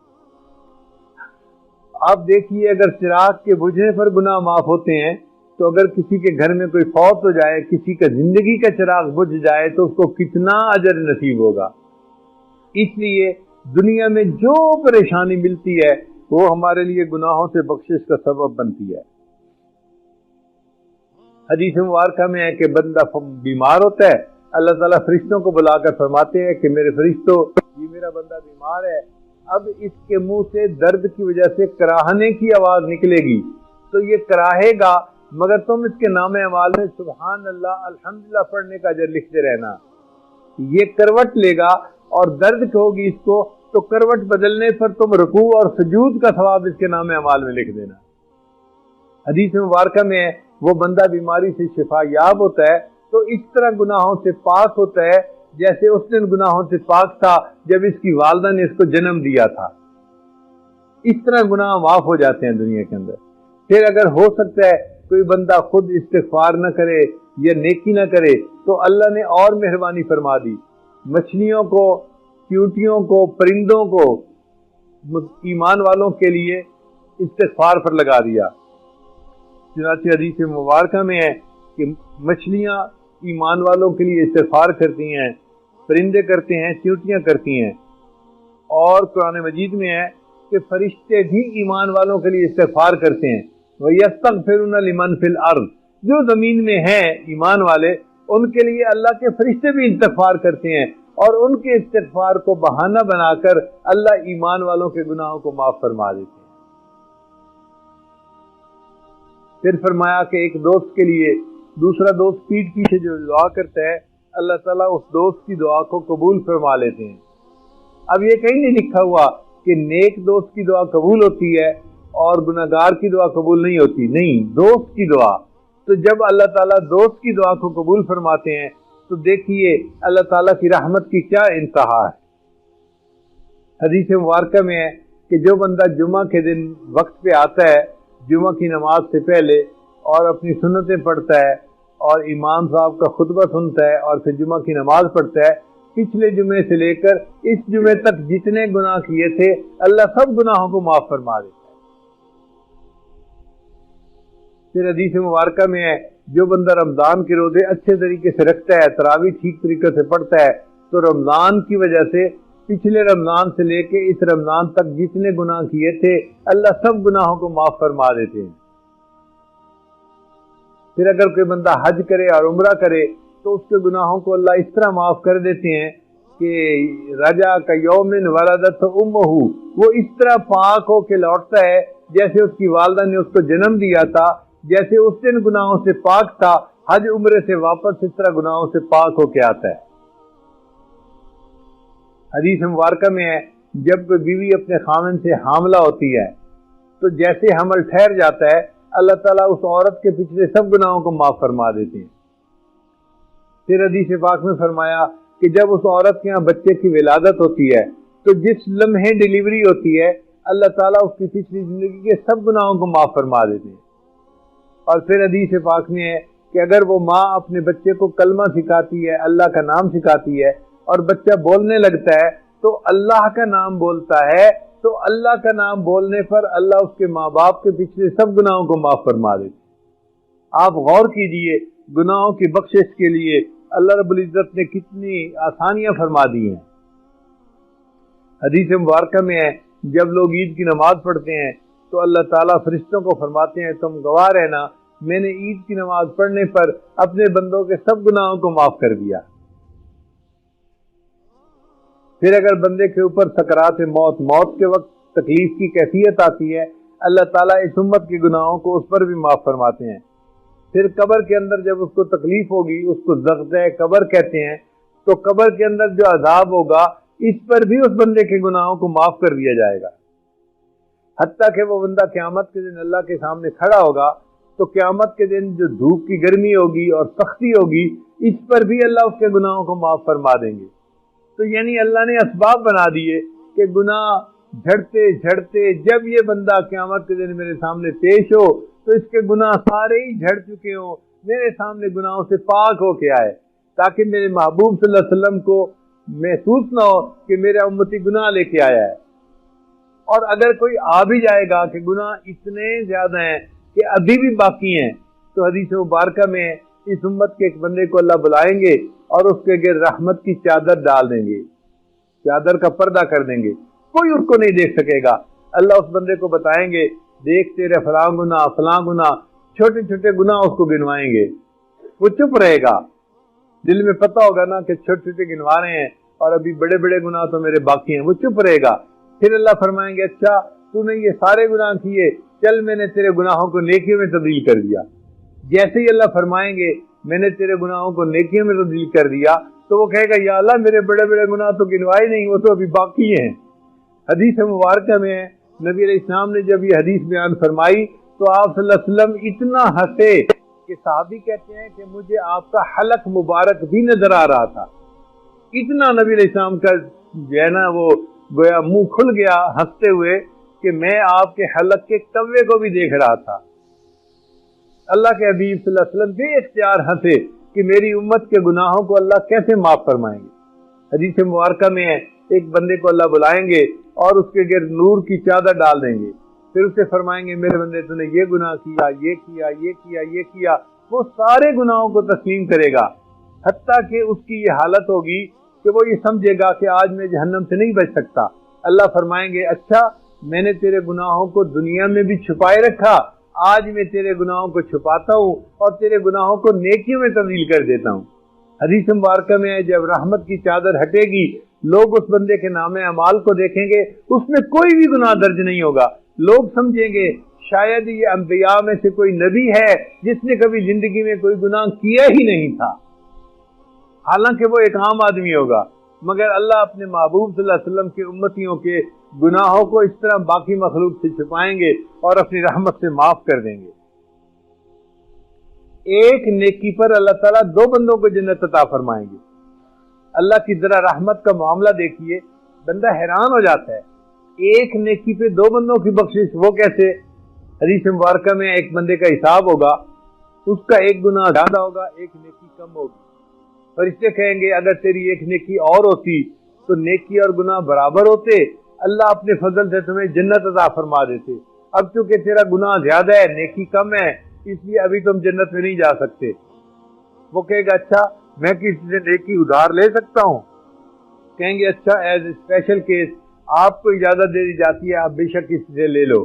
آپ دیکھیے اگر چراغ کے بجھنے پر گناہ معاف ہوتے ہیں تو اگر کسی کے گھر میں کوئی فوت ہو جائے، کسی کا زندگی کا چراغ بجھ جائے تو اس کو کتنا اجر نصیب ہوگا۔ اس لیے دنیا میں جو پریشانی ملتی ہے وہ ہمارے لیے گناہوں سے بخشش کا سبب بنتی ہے۔ حدیث مبارکہ میں ہے کہ بندہ بیمار ہوتا ہے، اللہ تعالیٰ فرشتوں کو بلا کر فرماتے ہیں کہ میرے فرشتوں یہ میرا بندہ بیمار ہے، اب اس کے منہ سے درد کی وجہ سے کراہنے کی آواز نکلے گی تو یہ کراہے گا، مگر تم اس کے نام اعمال میں سبحان اللہ الحمدللہ پڑھنے کا اجر لکھتے رہنا۔ یہ کروٹ لے گا اور درد ہوگی اس کو تو کروٹ بدلنے پر تم رکوع اور سجود کا ثواب اس کے نام اعمال میں لکھ دینا۔ حدیث مبارکہ میں ہے وہ بندہ بیماری سے شفا یاب ہوتا ہے تو اس طرح گناہوں سے پاک ہوتا ہے جیسے اس دن گناہوں سے پاک تھا جب اس کی والدہ نے اس کو جنم دیا تھا۔ اس طرح گناہ معاف ہو جاتے ہیں دنیا کے اندر۔ پھر اگر ہو سکتا ہے کوئی بندہ خود استغفار نہ کرے یا نیکی نہ کرے تو اللہ نے اور مہربانی فرما دی، مچھلیوں کو، چیونٹیوں کو، پرندوں کو ایمان والوں کے لیے استغفار پر لگا دیا۔ چنانچہ حدیث مبارکہ میں ہے کہ مچھلیاں ایمان والوں کے لیے استغفار کرتی ہیں، پرندے کرتے ہیں، چیونٹیاں کرتی ہیں، اور قرآن مجید میں ہے کہ فرشتے بھی ایمان والوں کے لیے استغفار کرتے ہیں۔ وَيَسْتَغْفِرُونَ لِمَنْ فِي الْأَرْضِ، جو زمین میں ہیں ایمان والے ان کے لیے اللہ کے فرشتے بھی استغفار کرتے ہیں، اور ان کے استغفار کو بہانہ بنا کر اللہ ایمان والوں کے گناہوں کو معاف فرما دیتے ہیں۔ پھر فرمایا کہ ایک دوست کے لیے دوسرا دوست پیٹھ پیچھے جو دعا کرتا ہے اللہ تعالیٰ اس دوست کی دعا کو قبول فرما لیتے ہیں۔ اب یہ کہیں نہیں لکھا ہوا کہ نیک دوست کی دعا قبول ہوتی ہے اور گناہگار کی دعا قبول نہیں ہوتی، نہیں، دوست کی دعا۔ تو جب اللہ تعالیٰ دوست کی دعا کو قبول فرماتے ہیں تو دیکھیے اللہ تعالیٰ کی رحمت کی کیا انتہا ہے۔ حدیث مبارکہ میں ہے کہ جو بندہ جمعہ کے دن وقت پہ آتا ہے جمعہ کی نماز سے پہلے اور اپنی سنتیں پڑھتا ہے اور امام صاحب کا خطبہ سنتا ہے اور پھر جمعہ کی نماز پڑھتا ہے، پچھلے جمعے سے لے کر اس جمعے تک جتنے گناہ کیے تھے اللہ سب گناہوں کو معاف فرما دیتا ہے۔ پھر حدیث مبارکہ میں ہے جو بندہ رمضان کے روزے اچھے طریقے سے رکھتا ہے، تراویح ٹھیک طریقے سے پڑھتا ہے، تو رمضان کی وجہ سے پچھلے رمضان سے لے کے اس رمضان تک جتنے گناہ کیے تھے اللہ سب گناہوں کو معاف فرما دیتے ہیں۔ پھر اگر کوئی بندہ حج کرے اور عمرہ کرے تو اس کے گناہوں کو اللہ اس طرح معاف کر دیتے ہیں کہ رجا کا یومن ولدت امہ، وہ اس طرح پاک ہو کے لوٹتا ہے جیسے اس کی والدہ نے اس کو جنم دیا تھا، جیسے اس دن گناہوں سے پاک تھا، حج عمرے سے واپس اس طرح گناہوں سے پاک ہو کے آتا ہے۔ حدیث مبارکہ میں ہے جب کوئی بیوی اپنے خاوند سے حاملہ ہوتی ہے تو جیسے حمل ٹھہر جاتا ہے اللہ تعالیٰ اس عورت کے پچھلے سب گناہوں کو معاف فرما دیتے ہیں۔ پھر حدیث پاک میں فرمایا کہ جب اس عورت کے یہاں بچے کی ولادت ہوتی ہے تو جس لمحے ڈیلیوری ہوتی ہے اللہ تعالیٰ اس کی پچھلی زندگی کے سب گناہوں کو معاف فرما دیتے ہیں۔ اور پھر حدیث پاک میں ہے کہ اگر وہ ماں اپنے بچے کو کلمہ سکھاتی ہے، اللہ کا نام سکھاتی ہے اور بچہ بولنے لگتا ہے تو اللہ کا نام بولتا ہے، تو اللہ کا نام بولنے پر اللہ اس کے ماں باپ کے پچھلے سب گناہوں کو معاف فرما دیتے ہیں۔ آپ غور کیجئے گناہوں کی بخشش کے لیے اللہ رب العزت نے کتنی آسانیاں فرما دی ہیں۔ حدیث مبارکہ میں ہے جب لوگ عید کی نماز پڑھتے ہیں تو اللہ تعالیٰ فرشتوں کو فرماتے ہیں تم گواہ رہنا میں نے عید کی نماز پڑھنے پر اپنے بندوں کے سب گناہوں کو معاف کر دیا۔ پھر اگر بندے کے اوپر سکرات موت کے وقت تکلیف کی کیفیت آتی ہے اللہ تعالیٰ اس امت کے گناہوں کو اس پر بھی معاف فرماتے ہیں۔ پھر قبر کے اندر جب اس کو تکلیف ہوگی، اس کو زغدہ قبر کہتے ہیں، تو قبر کے اندر جو عذاب ہوگا اس پر بھی اس بندے کے گناہوں کو معاف کر دیا جائے گا، حتیٰ کہ وہ بندہ قیامت کے دن اللہ کے سامنے کھڑا ہوگا تو قیامت کے دن جو دھوپ کی گرمی ہوگی اور سختی ہوگی اس پر بھی اللہ اس کے گناہوں کو معاف فرما دیں گے۔ تو یعنی اللہ نے اسباب بنا دیے کہ گناہ جھڑتے جھڑتے جب یہ بندہ قیامت کے دن میرے سامنے پیش ہو تو اس کے گناہ سارے ہی جھڑ چکے ہوں، میرے سامنے گناہوں سے پاک ہو کے آئے، تاکہ میرے محبوب صلی اللہ علیہ وسلم کو محسوس نہ ہو کہ میرا امتی گناہ لے کے آیا ہے۔ اور اگر کوئی آ بھی جائے گا کہ گناہ اتنے زیادہ ہیں کہ ابھی بھی باقی ہیں تو حدیث مبارکہ میں اس امت کے ایک بندے کو اللہ بلائیں گے اور اس کے گرد رحمت کی چادر ڈال دیں گے، چادر کا پردہ کر دیں گے، کوئی اس کو نہیں دیکھ سکے گا۔ اللہ اس بندے کو بتائیں گے دیکھ تیرے فلاں گناہ، چھوٹے چھوٹے گناہ اس کو گنوائیں گے، وہ چپ رہے گا، دل میں پتہ ہوگا نا کہ چھوٹے چھوٹے گنوا رہے ہیں اور ابھی بڑے بڑے گناہ تو میرے باقی ہیں، وہ چپ رہے گا۔ پھر اللہ فرمائیں گے اچھا تو نے یہ سارے گناہ کیے، چل میں نے تیرے گناہوں کو نیکیوں میں تبدیل کر دیا۔ جیسے ہی اللہ فرمائیں گے میں نے تیرے گناہوں کو نیکیوں میں تبدیل کر دیا تو وہ کہے گا یا اللہ میرے بڑے بڑے گناہ تو گنوائے نہیں، وہ تو ابھی باقی ہیں۔ حدیث مبارکہ میں نبی علیہ السلام نے جب یہ حدیث بیان فرمائی تو آپ صلی اللہ علیہ وسلم اتنا ہنسے کہ صحابی کہتے ہیں کہ مجھے آپ کا حلق مبارک بھی نظر آ رہا تھا. اتنا نبی علیہ السلام کا جو ہے نا وہ گویا منہ کھل گیا ہنستے ہوئے کہ میں آپ کے حلق کے کوے کو بھی دیکھ رہا تھا. اللہ کے حبیب صلی اللہ علیہ وسلم بے اختیار ہنسے کہ میری امت کے گناہوں کو اللہ کیسے معاف فرمائیں گے. حدیث مبارکہ میں ہے ایک بندے کو اللہ بلائیں گے اور اس کے گرد نور کی چادر ڈال دیں گے, پھر اسے فرمائیں گے میرے بندے تو نے یہ گناہ کیا, یہ کیا, یہ کیا, یہ کیا. وہ سارے گناہوں کو تسلیم کرے گا, حتیٰ کہ اس کی یہ حالت ہوگی کہ وہ یہ سمجھے گا کہ آج میں جہنم سے نہیں بچ سکتا. اللہ فرمائیں گے اچھا میں نے تیرے گناہوں کو دنیا میں بھی چھپائے رکھا, آج میں تیرے گناہوں کو چھپاتا ہوں اور تیرے گناہوں کو نیکیوں میں تبدیل کر دیتا ہوں. حدیث مبارکہ میں جب رحمت کی چادر ہٹے گی لوگ اس بندے کے نام اعمال کو دیکھیں گے, اس میں کوئی بھی گناہ درج نہیں ہوگا. لوگ سمجھیں گے شاید یہ انبیاء میں سے کوئی نبی ہے جس نے کبھی زندگی میں کوئی گناہ کیا ہی نہیں تھا, حالانکہ وہ ایک عام آدمی ہوگا. مگر اللہ اپنے محبوب صلی اللہ علیہ وسلم کے امتیوں کے گناہوں کو اس طرح باقی مخلوق سے چھپائیں گے اور اپنی رحمت سے معاف کر دیں گے. ایک نیکی پر اللہ تعالیٰ دو بندوں کو جنت عطا فرمائیں گے. اللہ کی ذرا رحمت کا معاملہ دیکھیے, بندہ حیران ہو جاتا ہے. ایک نیکی پہ دو بندوں کی بخشش, وہ کیسے؟ حدیث مبارکہ میں ایک بندے کا حساب ہوگا, اس کا ایک گناہ زیادہ ہوگا, ایک نیکی کم ہوگی. فرشتے کہیں گے اگر تیری ایک نیکی اور ہوتی تو نیکی اور گناہ برابر ہوتے, اللہ اپنے فضل سے تمہیں جنت عطا فرما دیتے. اب چونکہ تیرا گناہ زیادہ ہے, نیکی کم ہے, اس لیے ابھی تم جنت میں نہیں جا سکتے. وہ کہے گا اچھا میں کسی سے نیکی ادھار لے سکتا ہوں؟ کہیں گے اچھا ایز اے اسپیشل کیس آپ کو اجازت دے دی جاتی ہے, آپ بے شک کسی سے لے لو.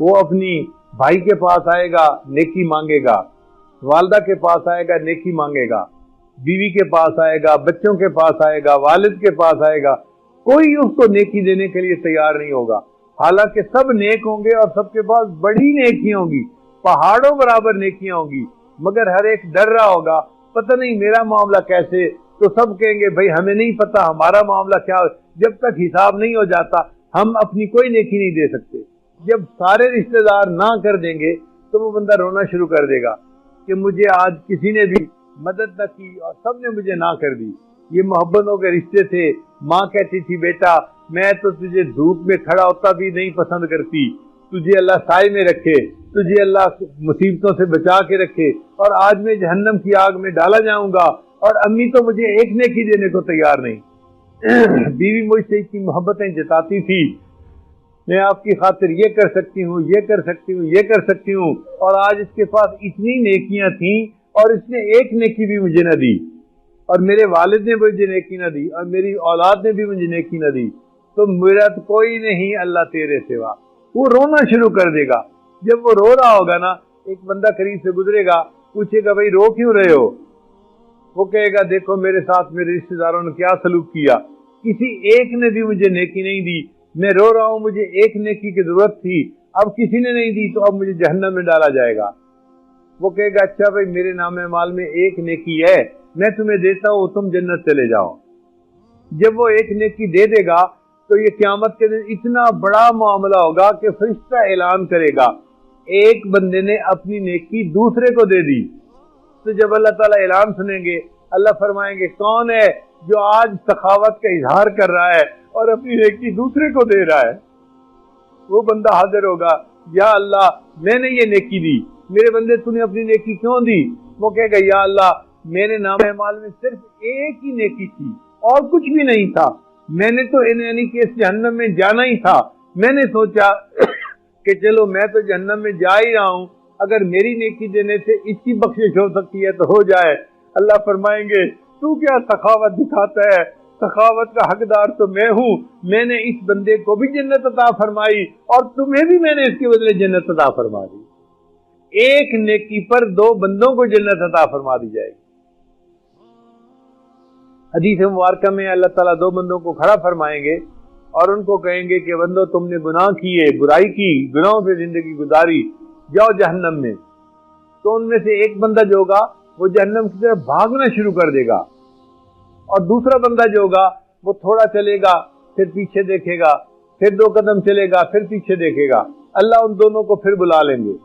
وہ اپنی بھائی کے پاس آئے گا, نیکی مانگے گا, والدہ کے پاس آئے گا, نیکی مانگے گا, بیوی کے پاس آئے گا, بچوں کے پاس آئے گا, والد کے پاس آئے گا, کوئی اس کو نیکی دینے کے لیے تیار نہیں ہوگا. حالانکہ سب نیک ہوں گے اور سب کے پاس بڑی نیکیاں ہوں گی, پہاڑوں برابر نیکیاں ہوں گی, مگر ہر ایک ڈر رہا ہوگا پتہ نہیں میرا معاملہ کیسے. تو سب کہیں گے بھائی ہمیں نہیں پتا ہمارا معاملہ کیا, جب تک حساب نہیں ہو جاتا ہم اپنی کوئی نیکی نہیں دے سکتے. جب سارے رشتہ دار نہ کر دیں گے تو وہ بندہ رونا شروع کر دے گا کہ مجھے آج کسی نے بھی مدد نہ کی اور سب نے مجھے نہ کر دی. یہ محبتوں کے رشتے تھے. ماں کہتی تھی بیٹا میں تو تجھے دھوپ میں کھڑا ہوتا بھی نہیں پسند کرتی, تجھے اللہ سائے میں رکھے, تجھے اللہ مصیبتوں سے بچا کے رکھے, اور آج میں جہنم کی آگ میں ڈالا جاؤں گا اور امی تو مجھے ایک نیکی دینے کو تیار نہیں. بیوی مجھ سے اتنی محبتیں جتاتی تھی, میں آپ کی خاطر یہ کر سکتی ہوں, یہ کر سکتی ہوں, یہ کر سکتی ہوں, اور آج اس کے پاس اتنی نیکیاں تھیں اور اس نے ایک نیکی بھی مجھے نہ دی, اور میرے والد نے مجھے نیکی نہ دی, اور میری اولاد نے بھی مجھے نیکی نہ دی, تو میرا تو کوئی نہیں اللہ تیرے سوا. وہ رونا شروع کر دے گا. جب وہ رو رہا ہوگا نا, ایک بندہ قریب سے گزرے گا, پوچھے گا بھائی رو کیوں رہے ہو؟ وہ کہے گا دیکھو میرے ساتھ میرے رشتہ داروں نے کیا سلوک کیا, کسی ایک نے بھی مجھے نیکی نہیں دی, میں رو رہا ہوں, مجھے ایک نیکی کی ضرورت تھی, اب کسی نے نہیں دی تو اب مجھے جہنم میں ڈالا جائے گا. وہ کہے گا اچھا بھائی میرے نام اعمال میں ایک نیکی ہے, میں تمہیں دیتا ہوں, تم جنت چلے جاؤ. جب وہ ایک نیکی دے دے گا تو یہ قیامت کے دن اتنا بڑا معاملہ ہوگا کہ فرشتہ اعلان کرے گا ایک بندے نے اپنی نیکی دوسرے کو دے دی. تو جب اللہ تعالیٰ اعلان سنیں گے, اللہ فرمائیں گے کون ہے جو آج سخاوت کا اظہار کر رہا ہے اور اپنی نیکی دوسرے کو دے رہا ہے؟ وہ بندہ حاضر ہوگا, یا اللہ میں نے یہ نیکی دی, میرے بندے تو نے اپنی نیکی کیوں دی؟ وہ کہے گا یا اللہ میرے نام اعمال میں صرف ایک ہی نیکی تھی اور کچھ بھی نہیں تھا, میں نے تو یعنی کہ اس جہنم میں جانا ہی تھا, میں نے سوچا کہ چلو میں تو جہنم میں جا ہی رہا ہوں, اگر میری نیکی دینے سے اس کی بخشش ہو سکتی ہے تو ہو جائے. اللہ فرمائیں گے تو کیا سخاوت دکھاتا ہے, سخاوت کا حقدار تو میں ہوں, میں نے اس بندے کو بھی جنت عطا فرمائی اور تمہیں بھی میں نے اس کے بدلے جنت عطا فرما دی. ایک نیکی پر دو بندوں کو جنت عطا فرما دی جائے گی. حدیث مبارکہ میں اللہ تعالیٰ دو بندوں کو کھڑا فرمائیں گے اور ان کو کہیں گے کہ بندو تم نے گناہ کیے, برائی کی, گناہوں پہ زندگی گزاری, جاؤ جہنم میں. تو ان میں سے ایک بندہ جو ہوگا وہ جہنم کی طرف بھاگنا شروع کر دے گا, اور دوسرا بندہ جو ہوگا وہ تھوڑا چلے گا, پھر پیچھے دیکھے گا, پھر 2 قدم چلے گا، پھر پیچھے دیکھے گا، اللہ ان دونوں کو پھر بلا لیں گے،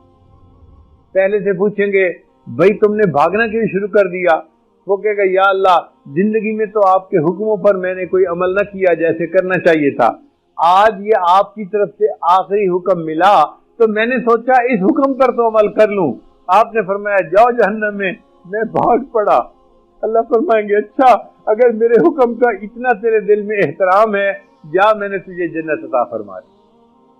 پہلے سے پوچھیں گے بھائی تم نے بھاگنا کیوں شروع کر دیا؟ وہ کہے گا یا اللہ زندگی میں تو آپ کے حکموں پر میں نے کوئی عمل نہ کیا جیسے کرنا چاہیے تھا، آج یہ آپ کی طرف سے آخری حکم ملا تو میں نے سوچا اس حکم پر تو عمل کر لوں، آپ نے فرمایا جاؤ جہنم میں بھاگ پڑا۔ اللہ فرمائیں گے اچھا اگر میرے حکم کا اتنا تیرے دل میں احترام ہے جا میں نے تجھے جنت عطا فرما دی۔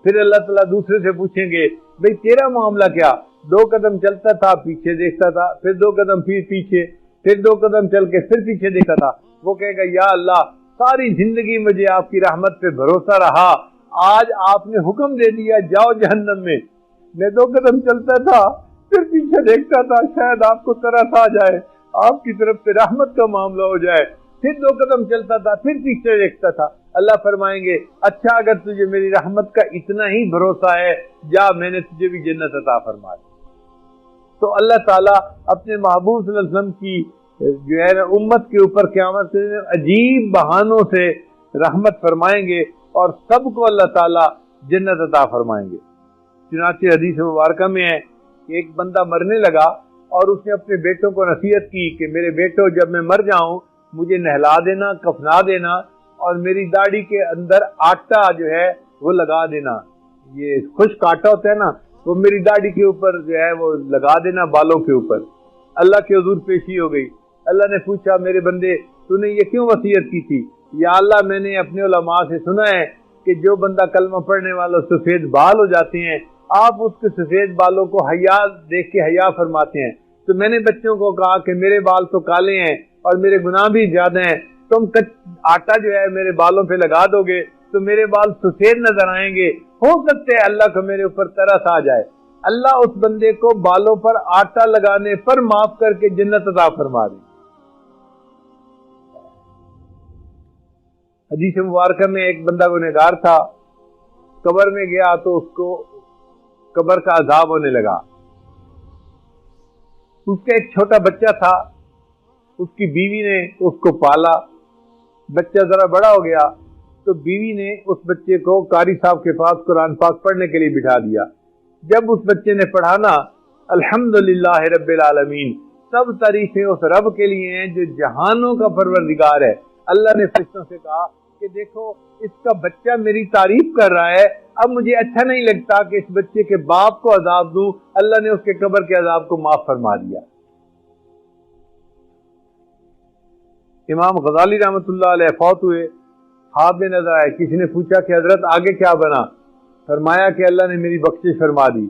پھر اللہ تعالیٰ دوسرے سے پوچھیں گے بھئی تیرا معاملہ کیا؟ 2 قدم چلتا تھا پیچھے دیکھتا تھا، پھر 2 قدم پھر پیچھے، پھر 2 قدم چل کے پھر پیچھے دیکھتا تھا۔ وہ کہے گا یا اللہ ساری زندگی مجھے آپ کی رحمت پہ بھروسہ رہا، آج آپ نے حکم دے دیا جاؤ جہنم میں 2 قدم چلتا تھا پھر پیچھے دیکھتا تھا شاید آپ کو ترس آ جائے، آپ کی طرف سے رحمت کا معاملہ ہو جائے، پھر 2 قدم چلتا تھا پھر پیچھے دیکھتا تھا۔ اللہ فرمائیں گے اچھا اگر تجھے میری رحمت کا اتنا ہی بھروسہ ہے جا میں نے تجھے بھی جنت عطا فرما دی۔ تو اللہ تعالیٰ اپنے محبوب صلی اللہ علیہ وسلم کی جو ہے امت کے اوپر قیامت سے عجیب بہانوں سے رحمت فرمائیں گے اور سب کو اللہ تعالیٰ جنت عطا فرمائیں گے۔ چنانچہ حدیث مبارکہ میں ہے کہ ایک بندہ مرنے لگا اور اس نے اپنے بیٹوں کو نصیحت کی کہ میرے بیٹوں جب میں مر جاؤں مجھے نہلا دینا، کفنا دینا اور میری داڑھی کے اندر آٹا جو ہے وہ لگا دینا، یہ خشک آٹا ہوتا ہے نا وہ میری داڑھی کے اوپر جو ہے وہ لگا دینا، بالوں کے اوپر۔ اللہ کے حضور پیشی ہو گئی، اللہ نے پوچھا میرے بندے تو نے یہ کیوں وصیت کی تھی؟ یا اللہ میں نے اپنے علماء سے سنا ہے کہ جو بندہ کلمہ پڑھنے والا سفید بال ہو جاتے ہیں آپ اس کے سفید بالوں کو حیا دیکھ کے حیا فرماتے ہیں، تو میں نے بچوں کو کہا کہ میرے بال تو کالے ہیں اور میرے گناہ بھی زیادہ ہیں، تم آٹا جو ہے میرے بالوں پہ لگا دو گے تو میرے بال سفید نظر آئیں گے، ہو سکتے ہے اللہ کو میرے اوپر ترس آ جائے، اللہ اس بندے کو بالوں پر آٹا لگانے پر معاف کر کے جنت عطا فرما دے۔ حدیث مبارکہ میں ایک بندہ گنہگار تھا، قبر میں گیا تو اس کو قبر کا عذاب ہونے لگا، اس کا ایک چھوٹا بچہ تھا، اس کی بیوی نے اس کو پالا، بچہ ذرا بڑا ہو گیا تو بیوی نے اس بچے کو قاری صاحب کے پاس قرآن پاک پڑھنے کے لیے بٹھا دیا۔ جب اس بچے نے پڑھانا الحمدللہ رب العالمین، سب تعریفیں اس رب کے لیے ہیں جو جہانوں کا پروردگار ہے۔ اللہ نے فرشتوں سے کہا کہ دیکھو اس کا بچہ میری تعریف کر رہا ہے، اب مجھے اچھا نہیں لگتا کہ اس بچے کے باپ کو عذاب دوں، اللہ نے اس کے قبر کے عذاب کو معاف فرما دیا۔ امام غزالی رحمۃ اللہ علیہ فوت ہوئے، خواب میں نظر آئے، کسی نے پوچھا کہ حضرت آگے کیا بنا؟ فرمایا کہ اللہ نے میری بخشش فرما دی۔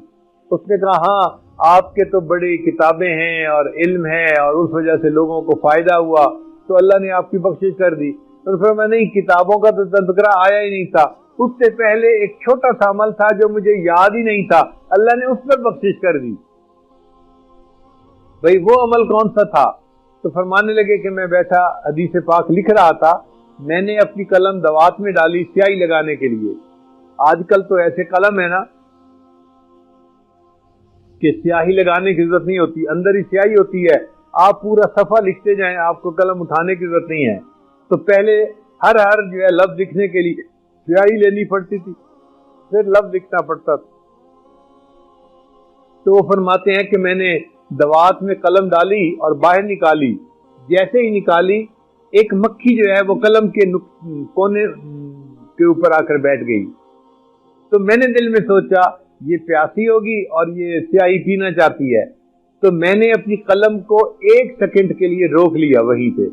اس نے کہا ہاں آپ کے تو بڑی کتابیں ہیں اور علم ہے اور اس وجہ سے لوگوں کو فائدہ ہوا تو اللہ نے آپ کی بخشش کر دی۔ تو فرمایا نہیں کتابوں کا تو تذکرہ آیا ہی نہیں تھا، اس سے پہلے ایک چھوٹا سا عمل تھا جو مجھے یاد ہی نہیں تھا، اللہ نے اس پر بخشش کر دی۔ بھئی وہ عمل کون سا تھا؟ تو فرمانے لگے کہ میں بیٹھا حدیث پاک لکھ رہا تھا، میں نے اپنی قلم دوات میں ڈالی سیاہی لگانے کے لیے۔ آج کل تو ایسے قلم ہے نا کہ سیاہی لگانے کی ضرورت نہیں ہوتی، اندر ہی سیاہی ہوتی ہے، آپ پورا صفحہ لکھتے جائیں، آپ کو قلم اٹھانے کی ضرورت نہیں ہے۔ تو پہلے ہر جو ہے لفظ لکھنے کے لیے سیاہی لینی پڑتی تھی، پھر لفظ لکھنا پڑتا تھا۔ تو وہ فرماتے ہیں کہ میں نے دوات میں قلم ڈالی اور باہر نکالی، جیسے ہی نکالی ایک مکھی جو ہے وہ قلم کے کونے کے اوپر آ کر بیٹھ گئی۔ تو میں نے دل میں سوچا یہ پیاسی ہوگی اور یہ سیاہی پینا چاہتی ہے، تو میں نے اپنی قلم کو 1 سیکنڈ کے لیے روک لیا، وہیں پہ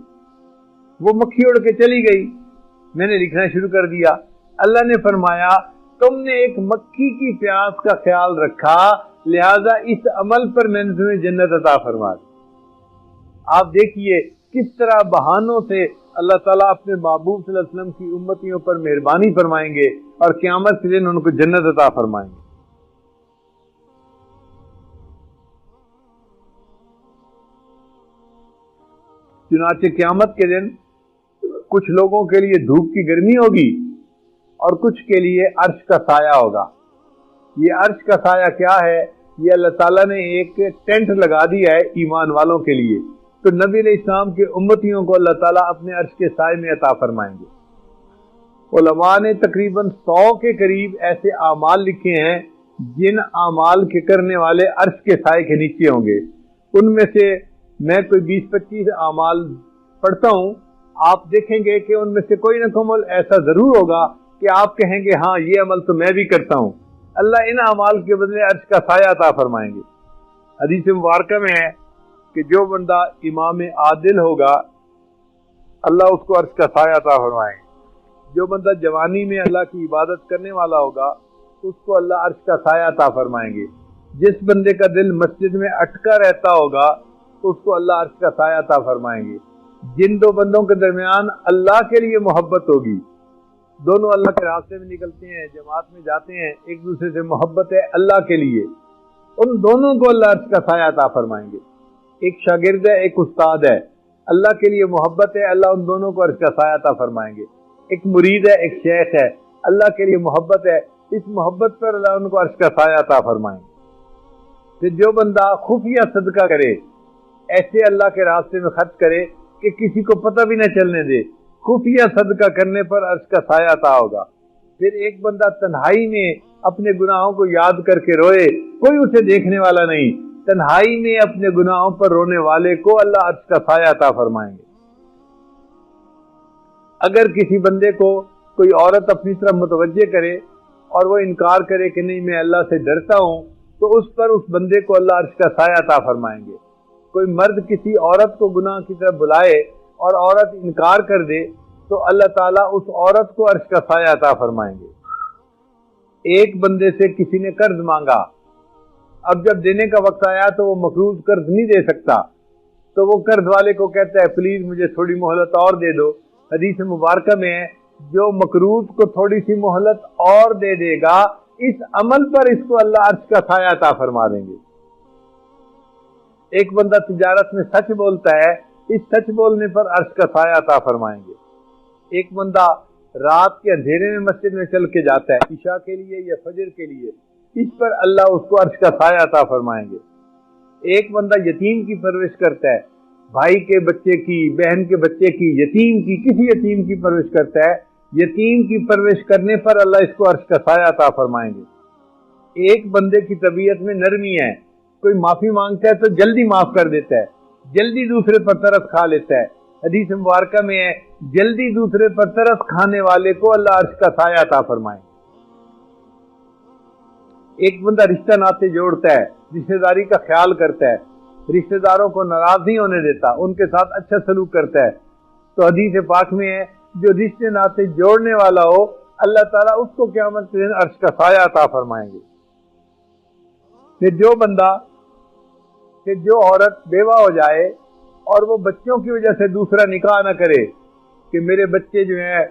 وہ مکھی اڑ کے چلی گئی، میں نے لکھنا شروع کر دیا۔ اللہ نے فرمایا تم نے ایک مکھی کی پیاس کا خیال رکھا، لہذا اس عمل پر میں نے تمہیں جنت عطا فرما دی۔ آپ دیکھیے کس طرح بہانوں سے اللہ تعالیٰ اپنے محبوب صلی اللہ علیہ وسلم کی امتیوں پر مہربانی فرمائیں گے اور قیامت کے دن ان کو جنت عطا فرمائیں گے۔ چنانچہ قیامت کے دن کچھ لوگوں کے لیے دھوپ کی گرمی ہوگی اور کچھ کے لیے عرش کا سایہ ہوگا۔ یہ عرش کا سایہ کیا ہے؟ یہ اللہ تعالیٰ نے ایک ٹینٹ لگا دیا ہے ایمان والوں کے لیے، تو نبی علیہ السلام کے امتیوں کو اللہ تعالیٰ اپنے عرش کے سائے میں عطا فرمائیں گے۔ علماء نے تقریباً 100 کے قریب ایسے اعمال لکھے ہیں جن اعمال کے کرنے والے عرش کے سائے کے نیچے ہوں گے. ان میں سے میں کوئی 20-25 اعمال پڑھتا ہوں. آپ دیکھیں گے کہ ان میں سے کوئی نہ کوئی عمل ایسا ضرور ہوگا کہ آپ کہیں گے ہاں یہ عمل تو میں بھی کرتا ہوں. اللہ ان اعمال کے بدلے عرش کا سایہ عطا فرمائیں گے. حدیث مبارکہ میں ہے کہ جو بندہ امام عادل ہوگا اللہ اس کو عرش کا سایہ عطا فرمائیں گے. جو بندہ جوانی میں اللہ کی عبادت کرنے والا ہوگا اس کو اللہ عرش کا سایہ عطا فرمائیں گے. جس بندے کا دل مسجد میں اٹکا رہتا ہوگا اس کو اللہ عرش کا سایہ عطا فرمائیں گے. جن دو بندوں کے درمیان اللہ کے لیے محبت ہوگی, دونوں اللہ کے راستے میں نکلتے ہیں, جماعت میں جاتے ہیں, ایک دوسرے سے محبت ہے اللہ کے لیے, ان دونوں کو اللہ عرش کا سایہ عطا فرمائیں گے. ایک شاگرد ہے, ایک استاد ہے, اللہ کے لیے محبت ہے, اللہ ان دونوں کو عرش کا سایہ عطا فرمائیں گے. ایک مرید ہے, ایک شیخ ہے, اللہ کے لیے محبت ہے, اس محبت پر اللہ ان کو عرش کا سایہ عطا فرمائیں گے. پھر جو بندہ خفیہ صدقہ کرے, ایسے اللہ کے راستے میں خرچ کرے کہ کسی کو پتہ بھی نہ چلنے دے, خفیہ صدقہ کرنے پر عرش کا سایہ عطا ہوگا. پھر ایک بندہ تنہائی میں اپنے گناہوں کو یاد کر کے روئے, کوئی اسے دیکھنے والا نہیں, تنہائی میں اپنے گناہوں پر رونے والے کو اللہ عرش کا سایہ عطا فرمائیں گے. اگر کسی بندے کو کوئی عورت اپنی طرف متوجہ کرے اور وہ انکار کرے کہ نہیں میں اللہ سے ڈرتا ہوں, تو اس پر اس بندے کو اللہ عرش کا سایہ عطا فرمائیں گے. کوئی مرد کسی عورت کو گناہ کی طرف بلائے اور عورت انکار کر دے تو اللہ تعالیٰ اس عورت کو عرش کا سایہ عطا فرمائیں گے. ایک بندے سے کسی نے قرض مانگا, اب جب دینے کا وقت آیا تو وہ مقروض قرض نہیں دے سکتا, تو وہ قرض والے کو کہتا ہے پلیز مجھے تھوڑی مہلت اور دے دو. حدیث مبارکہ میں ہے جو مقروض کو تھوڑی سی مہلت اور دے دے گا اس عمل پر اس کو اللہ عرش کا سایہ عطا فرما دیں گے. ایک بندہ تجارت میں سچ بولتا ہے, اس سچ بولنے پر عرش کا سایہ عطا فرمائیں گے. ایک بندہ رات کے اندھیرے میں مسجد میں چل کے جاتا ہے عشاء کے لیے یا فجر کے لیے, اس پر اللہ اس کو عرش کا سایہ عطا فرمائیں گے. ایک بندہ یتیم کی پرورش کرتا ہے, بھائی کے بچے کی, بہن کے بچے کی, یتیم کی, کسی یتیم کی پرورش کرتا ہے, یتیم کی پرورش کرنے پر اللہ اس کو عرش کا سایہ عطا فرمائیں گے. ایک بندے کی طبیعت میں نرمی ہے, کوئی معافی مانگتا ہے تو جلدی معاف کر دیتا ہے, جلدی دوسرے پر ترس کھا لیتا ہے. حدیث مبارکہ میں ہے جلدی دوسرے پر ترس کھانے والے کو اللہ عرش کا سایہ عطا فرمائیں گے. ایک بندہ رشتہ ناطے جوڑتا ہے, رشتہ داری کا خیال کرتا ہے, رشتہ داروں کو ناراض نہیں ہونے دیتا, ان کے ساتھ اچھا سلوک کرتا ہے, تو حدیث پاک میں ہے جو رشتے ناطے جوڑنے والا ہو اللہ تعالیٰ اس کو قیامت کے دن عرش کا سایہ عطا فرمائیں گے. پھر جو عورت بیوہ ہو جائے اور وہ بچوں کی وجہ سے دوسرا نکاح نہ کرے کہ میرے بچے جو ہیں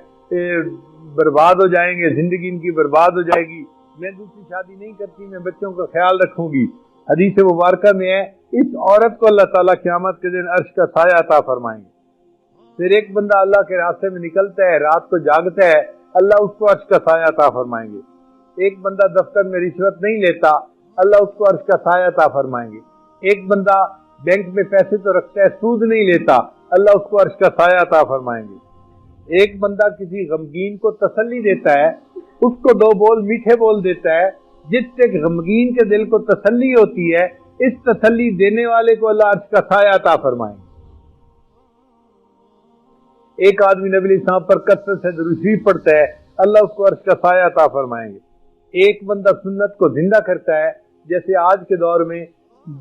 برباد ہو جائیں گے, زندگی ان کی برباد ہو جائے گی, میں دوسری شادی نہیں کرتی, میں بچوں کا خیال رکھوں گی. حدیث مبارکہ میں ہے اس عورت کو اللہ تعالیٰ قیامت کے دن عرش کا سایہ عطا فرمائیں گے. پھر ایک بندہ اللہ کے راستے میں نکلتا ہے, رات کو جاگتا ہے, اللہ اس کو عرش کا سایہ عطا فرمائیں گے. ایک بندہ دفتر میں رشوت نہیں لیتا, اللہ اس کو عرش کا سایہ عطا فرمائیں گے. ایک بندہ بینک میں پیسے تو رکھتا ہے, سود نہیں لیتا, اللہ اس کو عرش کا سایہ عطا فرمائیں گے. ایک بندہ کسی غمگین کو تسلی دیتا ہے, اس کو دو بول میٹھے بول دیتا ہے, جس سے غمگین کے دل کو تسلی ہوتی ہے, اس تسلی دینے والے کو اللہ عرش کا سایہ عطا فرمائیں گے. ایک آدمی نبی علیہ السلام پر کثرت سے درود شریف پڑھتا ہے, اللہ اس کو عرش کا سایہ عطا فرمائیں گے. ایک بندہ سنت کو زندہ کرتا ہے, جیسے آج کے دور میں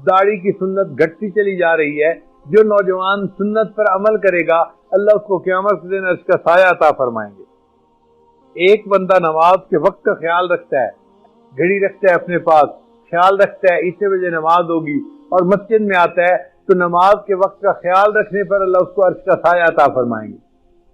داڑھی کی سنت گھٹتی چلی جا رہی ہے, جو نوجوان سنت پر عمل کرے گا اللہ اس کو قیامت کے دن عرش کا سایہ عطا فرمائیں گے. ایک بندہ نماز کے وقت کا خیال رکھتا ہے, گھڑی رکھتا ہے اپنے پاس, خیال رکھتا ہے اتنے بجے نماز ہوگی, اور مسجد میں آتا ہے تو نماز کے وقت کا خیال رکھنے پر اللہ اس کو عرش کا سایہ عطا فرمائیں گے.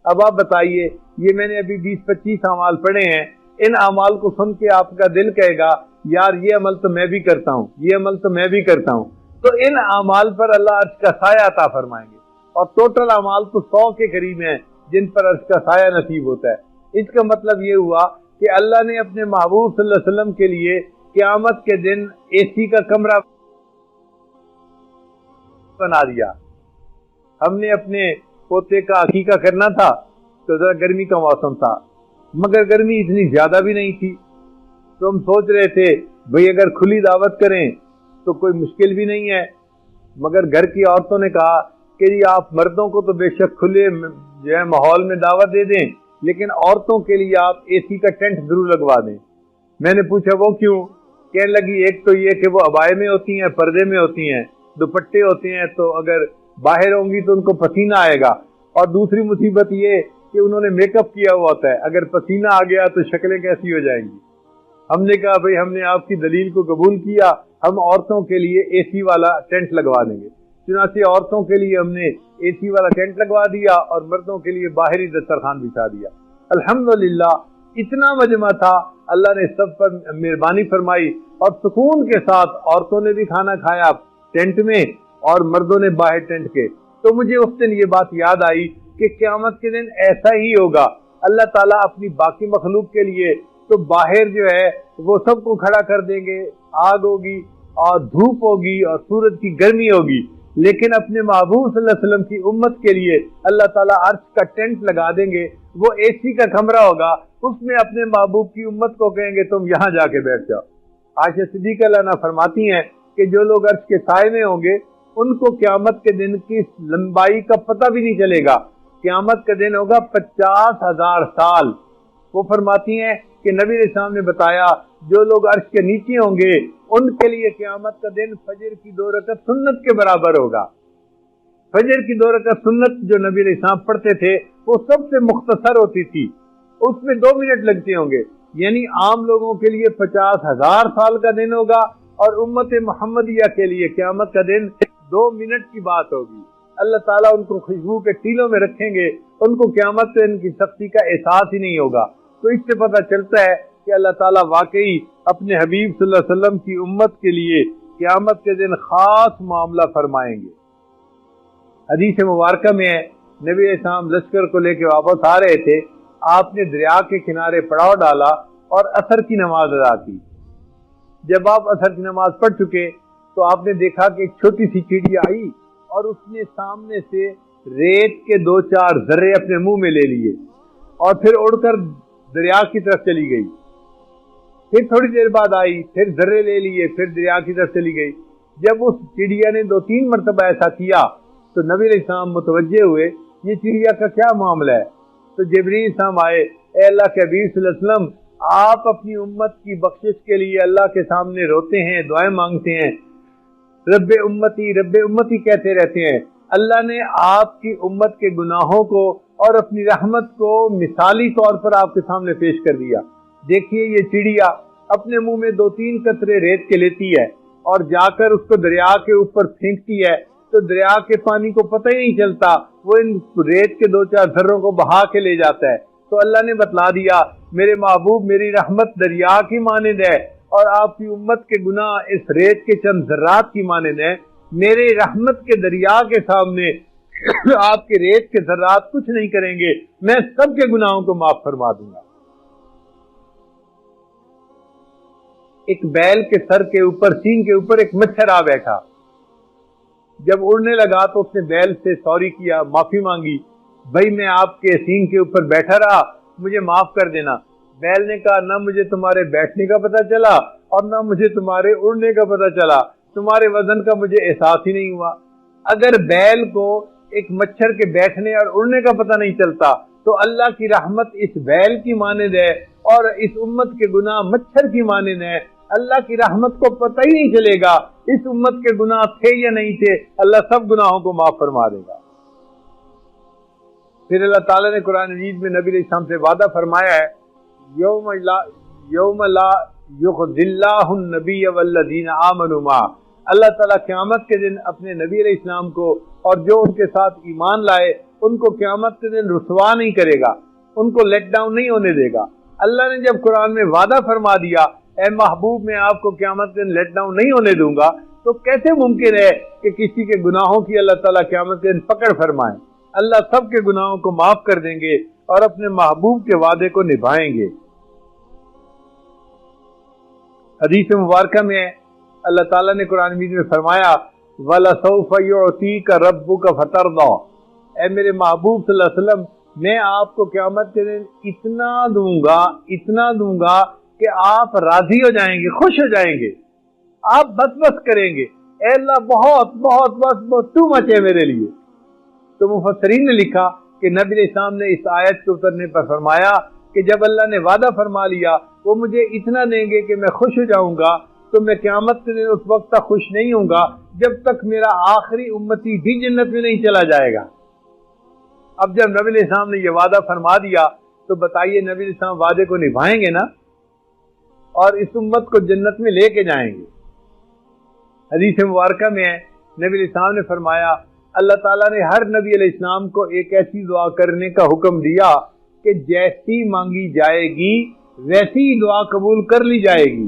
اب آپ بتائیے, یہ میں نے ابھی 20-25 اعمال پڑھے ہیں, ان اعمال کو سن کے آپ کا دل کہے گا یار یہ عمل تو میں بھی کرتا ہوں, یہ عمل تو میں بھی کرتا ہوں, تو ان اعمال پر اللہ عرش کا سایہ عطا فرمائیں گے. اور ٹوٹل اعمال تو 100 کے قریب ہیں جن پر عرش کا سایہ نصیب ہوتا ہے. اس کا مطلب یہ ہوا کہ اللہ نے اپنے محبوب صلی اللہ علیہ وسلم کے لیے قیامت کے دن اے سی کا کمرہ بنا دیا. ہم نے اپنے پوتے کا عقیقہ کرنا تھا تو ذرا گرمی کا موسم تھا, مگر گرمی اتنی زیادہ بھی نہیں تھی، تو ہم سوچ رہے تھے بھئی اگر کھلی دعوت کریں تو کوئی مشکل بھی نہیں ہے، مگر گھر کی عورتوں نے کہا کہ جی آپ مردوں کو تو بے شک کھلے جو ہے ماحول میں دعوت دے دیں، لیکن عورتوں کے لیے آپ اے سی کا ٹینٹ ضرور لگوا دیں۔ میں نے پوچھا وہ کیوں؟ کہنے لگی ایک تو یہ کہ وہ عبائے میں ہوتی ہیں، پردے میں ہوتی ہیں، دوپٹے ہوتے ہیں، تو اگر باہر ہوں گی تو ان کو پسینہ آئے گا، اور دوسری مصیبت یہ کہ انہوں نے میک اپ کیا ہوا ہوتا ہے، اگر پسینہ آ گیا تو شکلیں کیسی ہو جائیں گی۔ ہم نے کہا بھئی ہم نے آپ کی دلیل کو قبول کیا، ہم عورتوں کے لیے اے سی والا ٹینٹ لگوا دیں گے۔ چنانچہ عورتوں کے لیے ہم نے اے سی والا ٹینٹ لگوا دیا اور مردوں کے لیے باہری دسترخوان بچھا دیا۔ الحمدللہ اتنا مجمع تھا، اللہ نے سب پر مہربانی فرمائی، اور سکون کے ساتھ عورتوں نے بھی کھانا کھایا ٹینٹ میں اور مردوں نے باہر ٹینٹ کے۔ تو مجھے اس دن یہ بات یاد آئی کہ قیامت کے دن ایسا ہی ہوگا، اللہ تعالیٰ اپنی باقی مخلوق کے لیے تو باہر جو ہے وہ سب کو کھڑا کر دیں گے، آگ ہوگی اور دھوپ ہوگی اور سورج کی گرمی ہوگی، لیکن اپنے محبوب صلی اللہ علیہ وسلم کی امت کے لیے اللہ تعالیٰ عرش کا ٹینٹ لگا دیں گے، وہ اے سی کا کمرہ ہوگا، اس میں اپنے محبوب کی امت کو کہیں گے تم یہاں جا کے بیٹھ جاؤ۔ عائشہ صدیقہ عنہا فرماتی ہیں کہ جو لوگ عرش کے سائے میں ہوں گے ان کو قیامت کے دن کی لمبائی کا پتہ بھی نہیں چلے گا، قیامت کا دن ہوگا 50,000 سال۔ وہ فرماتی ہیں کہ نبی علیہ السلام نے بتایا جو لوگ عرش کے نیچے ہوں گے ان کے لیے قیامت کا دن فجر کی 2 رکعت سنت کے برابر ہوگا۔ فجر کی 2 رکعت سنت جو نبی علیہ السلام پڑھتے تھے وہ سب سے مختصر ہوتی تھی، اس میں 2 منٹ لگتے ہوں گے، یعنی عام لوگوں کے لیے 50,000 سال کا دن ہوگا، اور امت محمدیہ کے لیے قیامت کا دن 2 منٹ کی بات ہوگی۔ اللہ تعالیٰ ان کو خوشبو کے ٹیلوں میں رکھیں گے، ان کو قیامت کے دن کی سختی کا احساس ہی نہیں ہوگا۔ تو اس سے پتہ چلتا ہے کہ اللہ تعالیٰ واقعی اپنے حبیب صلی اللہ علیہ وسلم کی امت کے لیے قیامت کے دن خاص معاملہ فرمائیں گے۔ حدیث مبارکہ میں ہے نبی علیہ السلام لشکر کو لے کے واپس آ رہے تھے، آپ نے دریا کے کنارے پڑاؤ ڈالا اور عصر کی نماز ادا کی۔ جب آپ عصر کی نماز پڑھ چکے تو آپ نے دیکھا کہ ایک چھوٹی سی چڑیا آئی اور اس نے سامنے سے ریت کے 2-4 ذرے اپنے منہ میں لے لیے اور پھر اڑ کر دریا کی طرف چلی گئی۔ پھر تھوڑی دیر بعد آئی، پھر ذرے لے لیے، پھر دریا کی طرف چلی گئی۔ جب اس چڑیا نے 2-3 مرتبہ ایسا کیا تو نبی علیہ السلام متوجہ ہوئے یہ چڑیا کا کیا معاملہ ہے؟ تو جبریل السلام آئے، اے اللہ کے حبیب صلی اللہ علیہ وسلم آپ اپنی امت کی بخشش کے لیے اللہ کے سامنے روتے ہیں، دعائیں مانگتے ہیں، رب امتی کہتے رہتے ہیں۔ اللہ نے آپ کی امت کے گناہوں کو اور اپنی رحمت کو مثالی طور پر آپ کے سامنے پیش کر دیا۔ دیکھیے یہ چڑیا اپنے منہ میں 2-3 قطرے ریت کے لیتی ہے اور جا کر اس کو دریا کے اوپر پھینکتی ہے، تو دریا کے پانی کو پتہ ہی نہیں چلتا، وہ ان ریت کے 2-4 ذروں کو بہا کے لے جاتا ہے۔ تو اللہ نے بتلا دیا میرے محبوب میری رحمت دریا کی مانند ہے اور آپ کی امت کے گناہ اس ریت کے چند ذرات کی مانند ہے۔ میرے رحمت کے دریا کے سامنے آپ کے ریت کے ذرات کچھ نہیں کریں گے، میں سب کے گناہوں کو معاف فرما دوں گا۔ ایک بیل کے سر کے اوپر سینگ کے اوپر ایک مچھر آ بیٹھا، جب اڑنے لگا تو اس نے بیل سے سوری کیا، معافی مانگی، بھائی میں آپ کے سینگ کے اوپر بیٹھا رہا، مجھے معاف کر دینا۔ بیل نے کہا نہ مجھے تمہارے بیٹھنے کا پتہ چلا اور نہ مجھے تمہارے اڑنے کا پتہ چلا، تمہارے وزن کا مجھے احساس ہی نہیں ہوا۔ اگر بیل کو ایک مچھر کے بیٹھنے اور اڑنے کا پتہ نہیں چلتا تو اللہ کی رحمت اس بیل کی مانند ہے اور اس امت کے گناہ مچھر کی مانند ہے۔ اللہ کی رحمت کو پتہ ہی نہیں چلے گا اس امت کے گناہ تھے یا نہیں تھے، اللہ سب گناہوں کو معاف فرما دے گا۔ پھر اللہ تعالیٰ نے قرآن مجید میں نبی علیہ السلام سے وعدہ فرمایا ہے یوم لا یخزی اللہ النبی والذین آمنوا معہ، اللہ تعالیٰ قیامت کے دن اپنے نبی علیہ السلام کو اور جو ان کے ساتھ ایمان لائے ان کو قیامت کے دن رسوا نہیں کرے گا، ان کو لیٹ ڈاؤن نہیں ہونے دے گا۔ اللہ نے جب قرآن میں وعدہ فرما دیا اے محبوب میں آپ کو قیامت کے دن لیٹ ڈاؤن نہیں ہونے دوں گا، تو کیسے ممکن ہے کہ کسی کے گناہوں کی اللہ تعالیٰ قیامت کے دن پکڑ فرمائیں؟ اللہ سب کے گناہوں کو معاف کر دیں گے اور اپنے محبوب کے وعدے کو نبھائیں گے۔ حدیث مبارکہ میں اللہ تعالیٰ نے قرآن مجید میں فرمایا وَلَسَوْفَ يُعْطِيكَ رَبُّكَ فَتَرْضَىٰ، اے میرے محبوب صلی اللہ علیہ وسلم میں آپ کو قیامت کے دن اتنا دوں گا کہ آپ راضی ہو جائیں گے، خوش ہو جائیں گے، آپ بس کریں گے، اے اللہ بہت بہت بس ٹو مچ ہے میرے لیے۔ تو مفسرین نے لکھا کہ نبی علیہ السلام نے اس آیت کے اترنے پر فرمایا کہ جب اللہ نے وعدہ فرما لیا وہ مجھے اتنا دیں گے کہ میں خوش ہو جاؤں گا، تو میں قیامت کے دن اس وقت تک خوش نہیں ہوں گا جب تک میرا آخری امتی بھی جنت میں نہیں چلا جائے گا۔ اب جب نبی علیہ السلام نے یہ وعدہ فرما دیا تو بتائیے نبی علیہ السلام وعدے کو نبھائیں گے نا، اور اس امت کو جنت میں لے کے جائیں گے۔ حدیث مبارکہ میں ہے نبی علیہ السلام نے فرمایا اللہ تعالیٰ نے ہر نبی علیہ السلام کو ایک ایسی دعا کرنے کا حکم دیا کہ جیسی مانگی جائے گی ویسی ہی دعا قبول کر لی جائے گی۔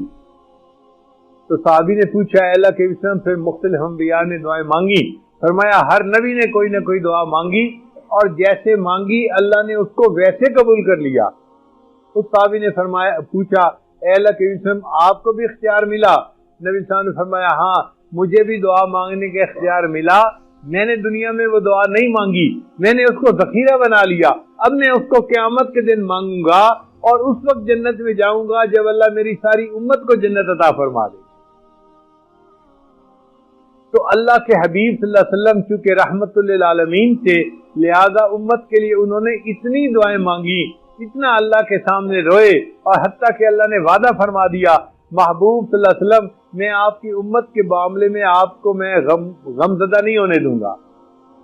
تو صحابی نے پوچھا اے اللہ کے وسلم، پھر مختلف انبیاء نے دعائیں مانگی؟ فرمایا ہر نبی نے کوئی نہ کوئی دعا مانگی اور جیسے مانگی اللہ نے اس کو ویسے قبول کر لیا۔ اس صحابی نے پوچھا اے اللہ کے وسلم آپ کو بھی اختیار ملا؟ نبی صلی اللہ علیہ وسلم نے فرمایا ہاں مجھے بھی دعا مانگنے کا اختیار ملا، میں نے دنیا میں وہ دعا نہیں مانگی، میں نے اس کو ذخیرہ بنا لیا، اب میں اس کو قیامت کے دن مانگوں گا اور اس وقت جنت میں جاؤں گا جب اللہ میری ساری امت کو جنت عطا فرما دے۔ تو اللہ کے حبیب صلی اللہ علیہ وسلم چونکہ رحمت للعالمین تھے، لہذا امت کے لیے انہوں نے اتنی دعائیں مانگی، اتنا اللہ کے سامنے روئے، اور حتیٰ کہ اللہ نے وعدہ فرما دیا محبوب صلی اللہ علیہ وسلم میں آپ کی امت کے معاملے میں آپ کو میں غم زدہ نہیں ہونے دوں گا۔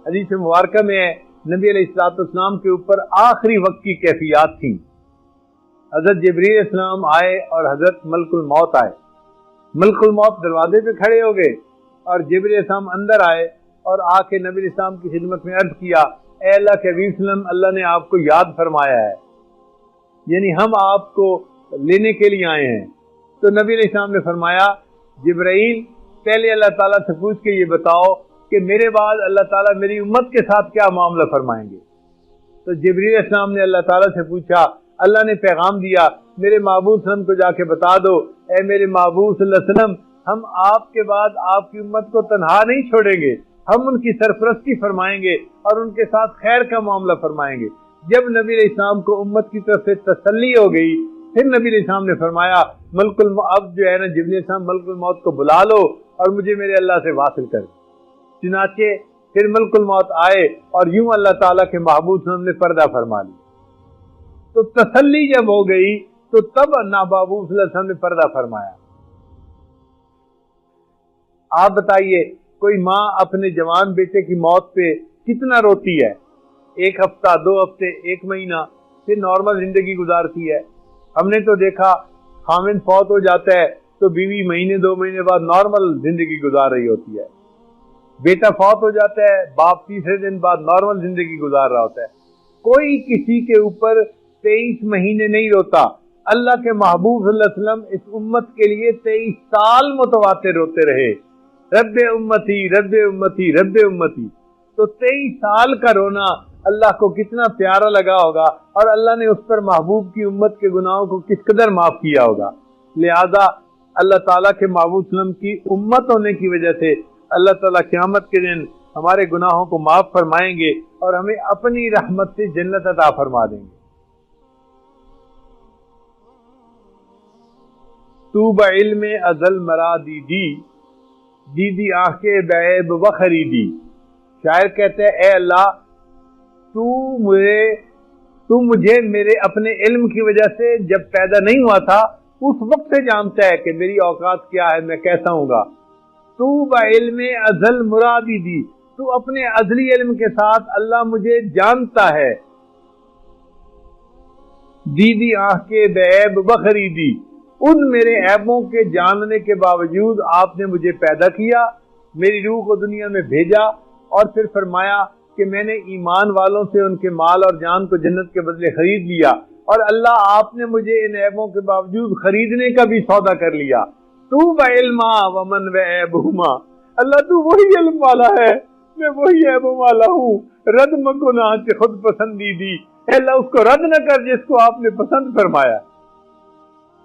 حدیث مبارکہ میں ہے نبی علیہ الصلوۃ والسلام کے اوپر آخری وقت کی کیفیات تھیں۔ حضرت جبریل علیہ السلام آئے اور حضرت ملک الموت آئے۔ ملک الموت دروازے پہ کھڑے ہو گئے اور جبریل علیہ السلام اندر آئے اور آ کے نبی علیہ السلام کی خدمت میں عرض کیا اے اللہ کے حبیب صلی اللہ علیہ وسلم اللہ نے آپ کو یاد فرمایا ہے، یعنی ہم آپ کو لینے کے لیے آئے ہیں۔ تو نبی علیہ السلام نے فرمایا جبرائیل پہلے اللہ تعالیٰ سے پوچھ کے یہ بتاؤ کہ میرے بعد اللہ تعالیٰ میری امت کے ساتھ کیا معاملہ فرمائیں گے؟ تو جبریل علیہ السلام نے اللہ تعالیٰ سے پوچھا، اللہ نے پیغام دیا میرے محبوب صلی اللہ علیہ وسلم کو جا کے بتا دو اے میرے محبوب صلی اللہ علیہ وسلم ہم آپ کے بعد آپ کی امت کو تنہا نہیں چھوڑیں گے، ہم ان کی سرپرستی فرمائیں گے اور ان کے ساتھ خیر کا معاملہ فرمائیں گے۔ جب نبی علیہ السلام کو امت کی طرف سے تسلی ہو گئی پھر نبی علیہ السلام نے فرمایا اب جو ہے نا جبریل علیہ السلام ملک الموت کو بلا لو اور مجھے میرے اللہ سے واصل کر۔ چنانچہ پھر ملک الموت آئے اور یوں اللہ تعالیٰ کے محبوب صلی اللہ علیہ وسلم نے پردہ فرما لی۔ تو تسلی جب ہو گئی تو تب محبوب صلی اللہ علیہ وسلم نے پردہ فرمایا۔ آپ بتائیے کوئی ماں اپنے جوان بیٹے کی موت پہ کتنا روتی ہے؟ ایک ہفتہ، 2 ہفتے، 1 مہینہ، پھر نارمل زندگی گزارتی ہے۔ ہم نے تو دیکھا خامن فوت ہو جاتا ہے تو بیوی مہینے 2 مہینے بعد نارمل زندگی گزار رہی ہوتی ہے، بیٹا فوت ہو جاتا ہے باپ تیسرے دن بعد نارمل زندگی گزار رہا ہوتا ہے۔ کوئی کسی کے اوپر 23 مہینے نہیں روتا۔ اللہ کے محبوب صلی اللہ علیہ وسلم اس امت کے لیے 23 سال متواتر روتے رہے، رب امتی رب امتی رب امتی۔ تو 23 سال کا رونا اللہ کو کتنا پیارا لگا ہوگا اور اللہ نے اس پر محبوب کی امت کے گناہوں کو کس قدر معاف کیا ہوگا۔ لہذا اللہ تعالیٰ کے محبوب صلی اللہ علیہ وسلم کی امت ہونے کی وجہ سے اللہ تعالیٰ قیامت کے دن ہمارے گناہوں کو معاف فرمائیں گے اور ہمیں اپنی رحمت سے جنت عطا فرما دیں گے۔ تو بعلم ازل مرادی دی آنکھیں بعیب وخریدی۔ شاعر کہتے ہیں اے اللہ تو مجھے میرے اپنے علم کی وجہ سے جب پیدا نہیں ہوا تھا اس وقت سے جانتا ہے کہ میری اوقات کیا ہے، میں کیسا ہوں گا۔ تو بعلم ازل مرادی دی، تو اپنے ازلی علم کے ساتھ اللہ مجھے جانتا ہے۔ دی آنکھیں بعیب وخریدی، ان میرے عیبوں کے جاننے کے باوجود آپ نے مجھے پیدا کیا، میری روح کو دنیا میں بھیجا اور پھر فرمایا کہ میں نے ایمان والوں سے ان کے مال اور جان کو جنت کے بدلے خرید لیا، اور اللہ آپ نے مجھے ان عیبوں کے باوجود خریدنے کا بھی سودا کر لیا۔ تو بعلما ومن وعیبہما، اللہ تو وہی علم والا ہے، میں وہی عیبوں والا ہوں۔ رد مکنا کہ خود پسندیدی، اے اللہ اس کو رد نہ کر جس کو آپ نے پسند فرمایا۔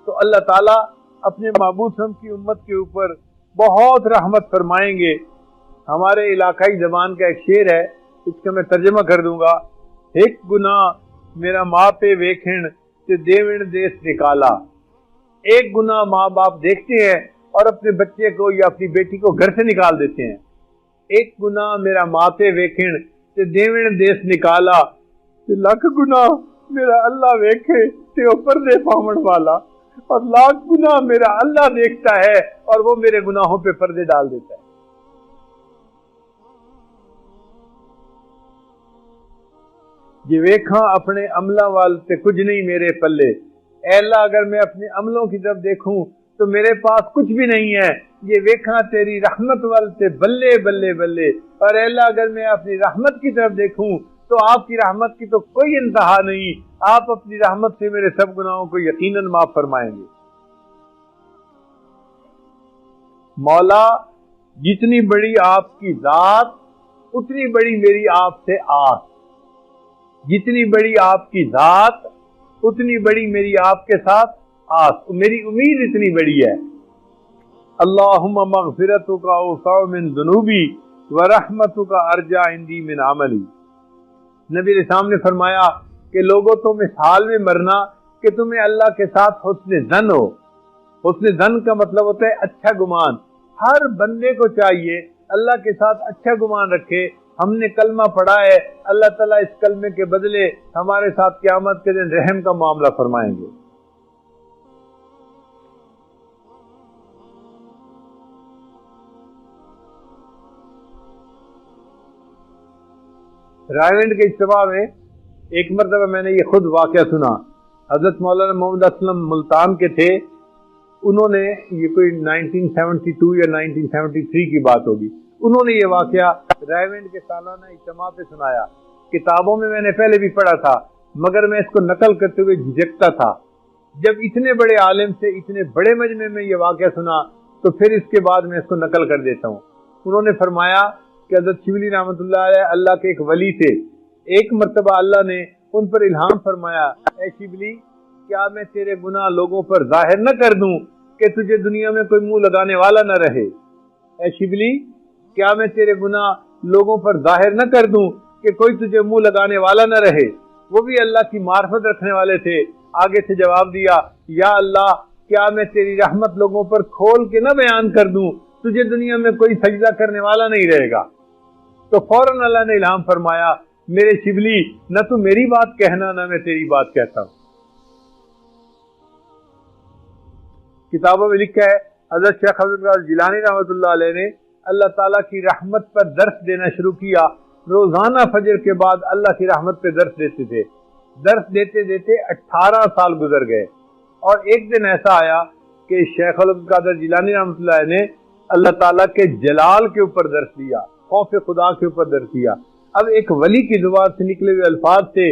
تو اللہ تعالیٰ اپنے محبوب صلی اللہ علیہ وسلم کی امت کے اوپر بہت رحمت فرمائیں گے۔ ہمارے علاقائی زبان کا ایک شعر ہے، اس کا میں ترجمہ کر دوں گا ایک گناہ میرا ماں پہ ویکھن تے دیوین دیس نکالا. ایک گناہ ماں باپ دیکھتے ہیں اور اپنے بچے کو یا اپنی بیٹی کو گھر سے نکال دیتے ہیں. ایک گناہ میرا ماں پہ ویکھن تے دیوین دیس نکالا تے لکھ گناہ میرا اللہ ویکھے تے او پردے پاون والا. اور لاکھ گناہ میرا اللہ دیکھتا ہے اور وہ میرے گناہوں پہ پردے ڈال دیتا ہے. یہ ویکھاں اپنے عملوں وال تے کچھ نہیں میرے پلے. اے اللہ اگر میں اپنے عملوں کی طرف دیکھوں تو میرے پاس کچھ بھی نہیں ہے. یہ ویکھاں تیری رحمت وال تے بلے بلے بلے. اور اے اللہ اگر میں اپنی رحمت کی طرف دیکھوں تو آپ کی رحمت کی تو کوئی انتہا نہیں. آپ اپنی رحمت سے میرے سب گناہوں کو یقیناً معاف فرمائیں گے. مولا جتنی بڑی آپ کی ذات اتنی بڑی میری آپ سے آس. جتنی بڑی آپ کی ذات اتنی بڑی میری آپ کے ساتھ آس. میری امید اتنی بڑی ہے. اللہم مغفرتک اوسع من ذنوبی ورحمتک ارجع عندی من عملی. نبی علیہ السلام نے فرمایا کہ لوگوں تم اس حال میں مرنا کہ تمہیں اللہ کے ساتھ حسن ظن ہو. حسن ظن کا مطلب ہوتا ہے اچھا گمان. ہر بندے کو چاہیے اللہ کے ساتھ اچھا گمان رکھے. ہم نے کلمہ پڑھا ہے, اللہ تعالیٰ اس کلمے کے بدلے ہمارے ساتھ قیامت کے دن رحم کا معاملہ فرمائیں گے. رائے کے اجتماع میں ایک مرتبہ میں نے یہ خود واقعہ سنا. حضرت مولانا محمد اسلم ملتان کے تھے. انہوں نے یہ کوئی 1972 یا 1973 کی بات ہوگی. انہوں نے یہ واقعہ رائے کے سالانہ اجتماع پہ سنایا. کتابوں میں نے پہلے بھی پڑھا تھا مگر میں اس کو نقل کرتے ہوئے جھجکتا تھا. جب اتنے بڑے عالم سے اتنے بڑے مجمع میں یہ واقعہ سنا تو پھر اس کے بعد میں اس کو نقل کر دیتا ہوں. انہوں نے فرمایا کہ حضرت شبلی رحمۃ اللہ علیہ اللہ کے ایک ولی تھے. ایک مرتبہ اللہ نے ان پر الہام فرمایا, اے شبلی کیا میں تیرے گناہ لوگوں پر ظاہر نہ کر دوں کہ تجھے دنیا میں کوئی منہ لگانے والا نہ رہے. اے شبلی کیا میں تیرے گناہ لوگوں پر ظاہر نہ کر دوں کہ کوئی تجھے منہ لگانے والا نہ رہے. وہ بھی اللہ کی معرفت رکھنے والے تھے. آگے سے جواب دیا, یا اللہ کیا میں تیری رحمت لوگوں پر کھول کے نہ بیان کر دوں, تجھے دنیا میں کوئی سجدہ کرنے والا نہیں رہے گا. تو فوراً اللہ نے الہام فرمایا, میرے شبلی نہ تو میری بات کہنا نہ میں تیری بات کہتا ہوں. کتابوں میں لکھا ہے حضرت شیخ عبد القادر جیلانی رحمۃ اللہ علیہ نے اللہ تعالیٰ کی رحمت پر درس دینا شروع کیا. روزانہ فجر کے بعد اللہ کی رحمت پہ درس دیتے تھے. درس دیتے دیتے 18 سال گزر گئے اور ایک دن ایسا آیا کہ شیخ عبد القادر جیلانی رحمۃ اللہ علیہ نے اللہ تعالیٰ کے جلال کے اوپر درس دیا, خوف خدا کے اوپر درس دیا. اب ایک ولی کی زبان سے نکلے ہوئے الفاظ تھے.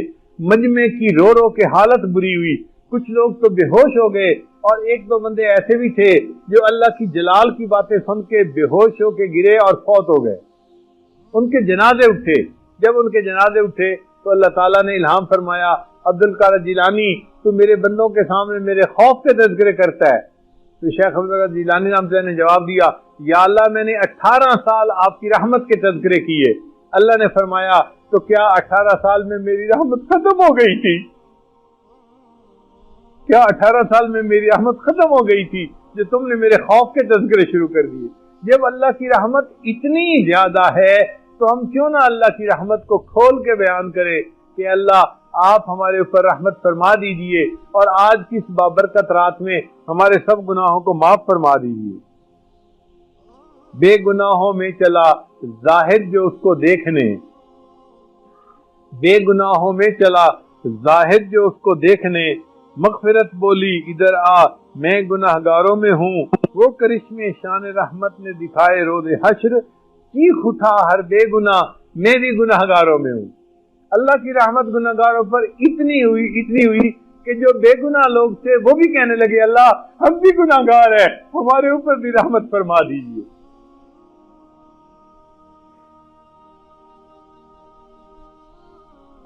مجمع کی رو رو کے حالت بری ہوئی. کچھ لوگ تو بے ہوش ہو گئے اور ایک دو بندے ایسے بھی تھے جو اللہ کی جلال کی باتیں سن کے بے ہوش ہو کے گرے اور فوت ہو گئے. ان کے جنازے اٹھے. جب ان کے جنازے اٹھے تو اللہ تعالیٰ نے الہام فرمایا, عبد القادر جیلانی تو میرے بندوں کے سامنے میرے خوف کے تذکرے کرتا ہے. تو شیخ عبد القادر جیلانی رحمۃ اللہ نے جواب دیا, یا اللہ میں نے 18 سال آپ کی رحمت کے تذکرے کیے. اللہ نے فرمایا, تو کیا 18 سال میں میری رحمت ختم ہو گئی تھی؟ کیا 18 سال میں میری رحمت ختم ہو گئی تھی جو تم نے میرے خوف کے تذکرے شروع کر دیے؟ جب اللہ کی رحمت اتنی زیادہ ہے تو ہم کیوں نہ اللہ کی رحمت کو کھول کے بیان کریں کہ اللہ آپ ہمارے اوپر رحمت فرما دیجئے اور آج کی اس بابرکت رات میں ہمارے سب گناہوں کو معاف فرما دیجئے. بے گناہوں میں چلا زاہد جو اس کو دیکھنے, بے گناہوں میں چلا زاہد جو اس کو دیکھنے, مغفرت بولی ادھر آ میں گناہگاروں میں ہوں, وہ کرشمے شان رحمت نے دکھائے روز حشر, چیخ اٹھا ہر بے گناہ میں بھی گناہگاروں میں ہوں. اللہ کی رحمت گناہگاروں پر اتنی ہوئی کہ جو بے گناہ لوگ تھے وہ بھی کہنے لگے, اللہ ہم بھی گناہگار ہیں, ہمارے اوپر بھی رحمت فرما دیجیے.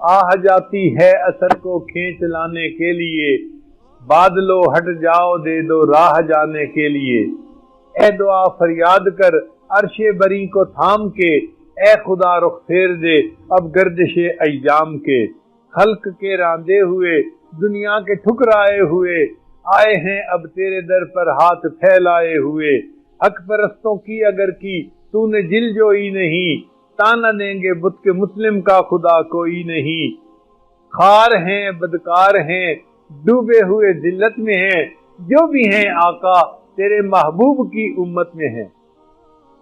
آہ جاتی ہے اثر کو کھینچ لانے کے لیے, بادلو ہٹ جاؤ دے دو راہ جانے کے لیے. اے دعا فریاد کر عرش بری کو تھام کے, اے خدا رخ پھیر دے اب گردش ایام کے. خلق کے راندے ہوئے دنیا کے ٹھکرائے ہوئے آئے ہیں اب تیرے در پر ہاتھ پھیلائے ہوئے حق پرستوں کی اگر کی تو نے دل جوئی نہیں تانا دیں گے بت کے مسلم کا خدا کوئی نہیں خار ہیں بدکار ہیں ڈوبے ہوئے ذلت میں ہیں جو بھی ہیں آقا تیرے محبوب کی امت میں ہیں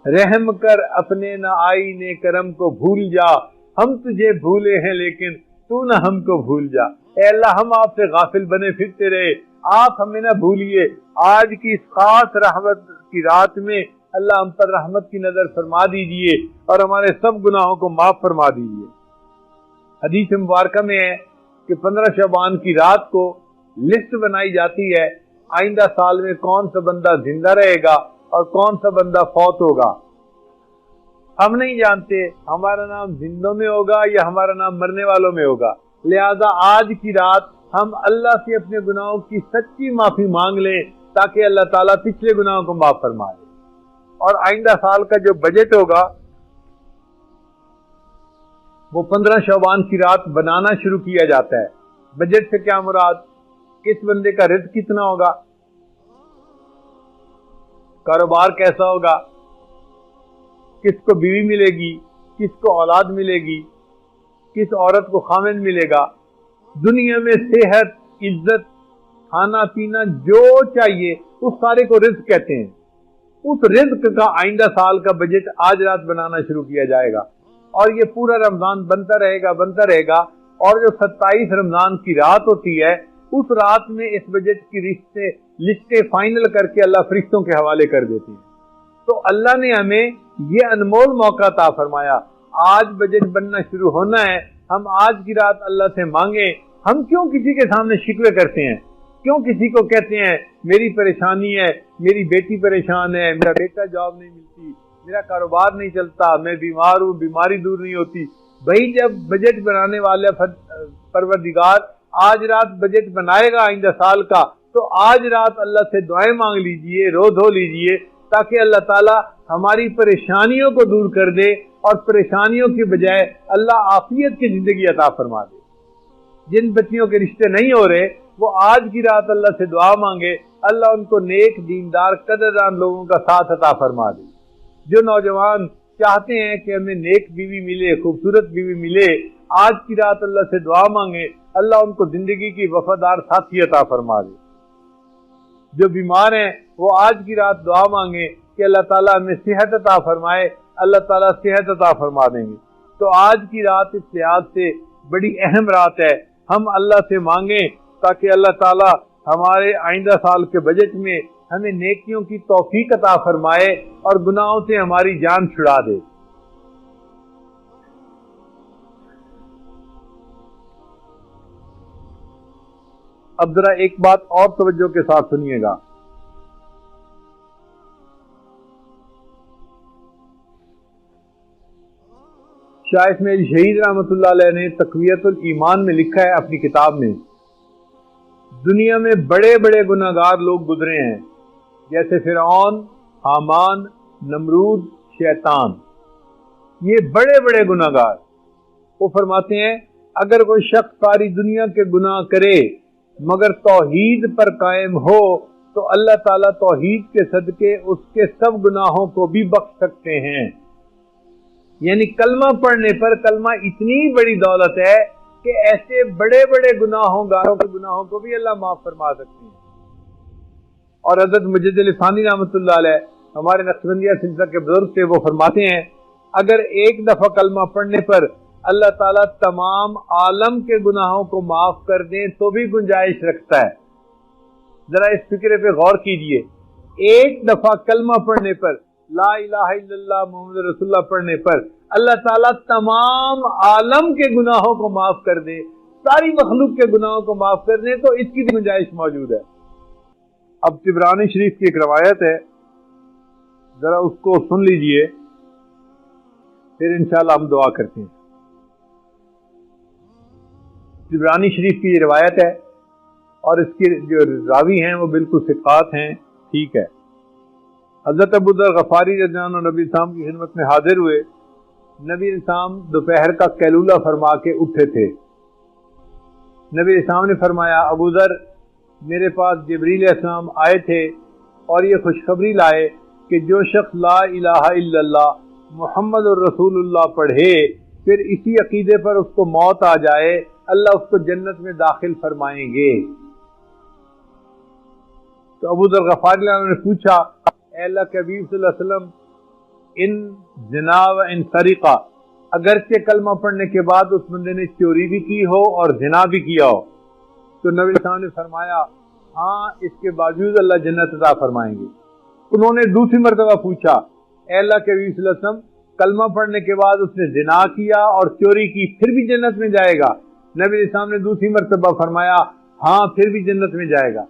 رحم کر اپنے نہ آئینے کرم کو بھول جا ہم تجھے بھولے ہیں لیکن تو نہ ہم کو بھول جا اے اللہ ہم آپ سے غافل بنے پھرتے رہے آپ ہمیں نہ بھولیے آج کی اس خاص رحمت کی رات میں اللہ ہم پر رحمت کی نظر فرما دیجئے اور ہمارے سب گناہوں کو معاف فرما دیجئے حدیث مبارکہ میں ہے کہ 15 شعبان کی رات کو لسٹ بنائی جاتی ہے آئندہ سال میں کون سا بندہ زندہ رہے گا اور کون سا بندہ فوت ہوگا ہم نہیں جانتے ہمارا نام زندوں میں ہوگا یا ہمارا نام مرنے والوں میں ہوگا لہذا آج کی رات ہم اللہ سے اپنے گناہوں کی سچی معافی مانگ لیں تاکہ اللہ تعالیٰ پچھلے گناہوں کو معاف فرمائے اور آئندہ سال کا جو بجٹ ہوگا وہ 15 شعبان کی رات بنانا شروع کیا جاتا ہے بجٹ سے کیا مراد کس بندے کا رزق کتنا ہوگا کاروبار کیسا ہوگا کس کو بیوی ملے گی کس کو اولاد ملے گی کس عورت کو خامن ملے گا دنیا میں صحت عزت کھانا پینا جو چاہیے اس سارے کو رزق کہتے ہیں اس رزق کا آئندہ سال کا بجٹ آج رات بنانا شروع کیا جائے گا اور یہ پورا رمضان بنتا رہے گا اور جو 27 رمضان کی رات ہوتی ہے اس رات میں اس بجٹ کی لسٹیں فائنل کر کے اللہ فرشتوں کے حوالے کر دیتی ہیں تو اللہ نے ہمیں یہ انمول موقع عطا فرمایا آج بجٹ بننا شروع ہونا ہے ہم آج کی رات اللہ سے مانگیں ہم کیوں کسی کے سامنے شکوے کرتے ہیں کیوں کسی کو کہتے ہیں میری پریشانی ہے میری بیٹی پریشان ہے میرا بیٹا جاب نہیں ملتی میرا کاروبار نہیں چلتا میں بیمار ہوں بیماری دور نہیں ہوتی بھائی جب بجٹ بنانے والا پروردگار آج رات بجٹ بنائے گا آئندہ سال کا تو آج رات اللہ سے دعائیں مانگ لیجئے رو دھو لیجئے تاکہ اللہ تعالیٰ ہماری پریشانیوں کو دور کر دے اور پریشانیوں کے بجائے اللہ عافیت کی زندگی عطا فرما دے جن بچیوں کے رشتے نہیں ہو رہے وہ آج کی رات اللہ سے دعا مانگے اللہ ان کو نیک دیندار قدردان لوگوں کا ساتھ عطا فرما دے جو نوجوان چاہتے ہیں کہ ہمیں نیک بیوی ملے خوبصورت بیوی ملے آج کی رات اللہ سے دعا مانگے اللہ ان کو زندگی کی وفادار ساتھی عطا فرما دے جو بیمار ہیں وہ آج کی رات دعا مانگے کہ اللہ تعالیٰ ہمیں صحت عطا فرمائے اللہ تعالیٰ صحت عطا فرما دیں گے تو آج کی رات اس لحاظ سے بڑی اہم رات ہے ہم اللہ سے مانگیں تاکہ اللہ تعالیٰ ہمارے آئندہ سال کے بجٹ میں ہمیں نیکیوں کی توفیق عطا فرمائے اور گناہوں سے ہماری جان چھڑا دے اب ذرا ایک بات اور توجہ کے ساتھ سنیے گا شاہ اسماعیل شہید رحمۃ اللہ علیہ نے تقویت الایمان میں لکھا ہے اپنی کتاب میں دنیا میں بڑے بڑے گناہگار لوگ گزرے ہیں جیسے فرعون حامان نمرود شیطان یہ بڑے بڑے گناہگار وہ فرماتے ہیں اگر کوئی شخص ساری دنیا کے گناہ کرے مگر توحید پر قائم ہو تو اللہ تعالیٰ توحید کے صدقے اس کے سب گناہوں کو بھی بخش سکتے ہیں یعنی کلمہ پڑھنے پر کلمہ اتنی بڑی دولت ہے کہ ایسے بڑے بڑے گناہوں کے گناہوں کو بھی اللہ معاف فرما سکتے ہیں اور حضرت مجد علی ثانی رحمۃ اللہ علیہ ہمارے نقشبندیہ سلسلہ کے بزرگ تھے وہ فرماتے ہیں اگر ایک دفعہ کلمہ پڑھنے پر اللہ تعالیٰ تمام عالم کے گناہوں کو معاف کر دیں تو بھی گنجائش رکھتا ہے ذرا اس فکرے پہ غور کیجئے ایک دفعہ کلمہ پڑھنے پر لا الہ الا اللہ محمد رسول اللہ پڑھنے پر اللہ تعالیٰ تمام عالم کے گناہوں کو معاف کر دے ساری مخلوق کے گناہوں کو معاف کر دے تو اس کی بھی گنجائش موجود ہے اب طبرانی شریف کی ایک روایت ہے ذرا اس کو سن لیجئے پھر انشاءاللہ ہم دعا کرتے ہیں طبرانی شریف کی یہ روایت ہے اور اس کے جو راوی ہیں وہ بالکل ثقات ہیں ٹھیک ہے حضرت ابو ذر غفاری رضی اللہ عنہ نبی اسلام کی خدمت میں حاضر ہوئے نبی اسلام دوپہر کا قیلولہ فرما کے اٹھے تھے نبی اسلام نے فرمایا ابو ذر میرے پاس جبریل علیہ السلام آئے تھے اور یہ خوشخبری لائے کہ جو شخص لا الہ الا اللہ محمد الرسول اللہ پڑھے پھر اسی عقیدے پر اس کو موت آ جائے اللہ اس کو جنت میں داخل فرمائیں گے۔ تو ابو ذر غفاری نے پوچھا اے اللہ کے حبیب صلی اللہ علیہ وسلم ان زنا و ان سرقہ اگرچہ کلمہ پڑھنے کے بعد اس بندے نے چوری بھی کی ہو اور زنا بھی کیا ہو تو نبی صلی اللہ علیہ وسلم نے فرمایا ہاں اس کے باوجود اللہ جنت عطا فرمائیں گے۔ انہوں نے دوسری مرتبہ پوچھا اے اللہ کے حبیب صلی اللہ علیہ وسلم کلمہ پڑھنے کے بعد اس نے زنا کیا اور چوری کی پھر بھی جنت میں جائے گا؟ نبی علیہ السلام نے دوسری مرتبہ فرمایا ہاں پھر بھی جنت میں جائے گا۔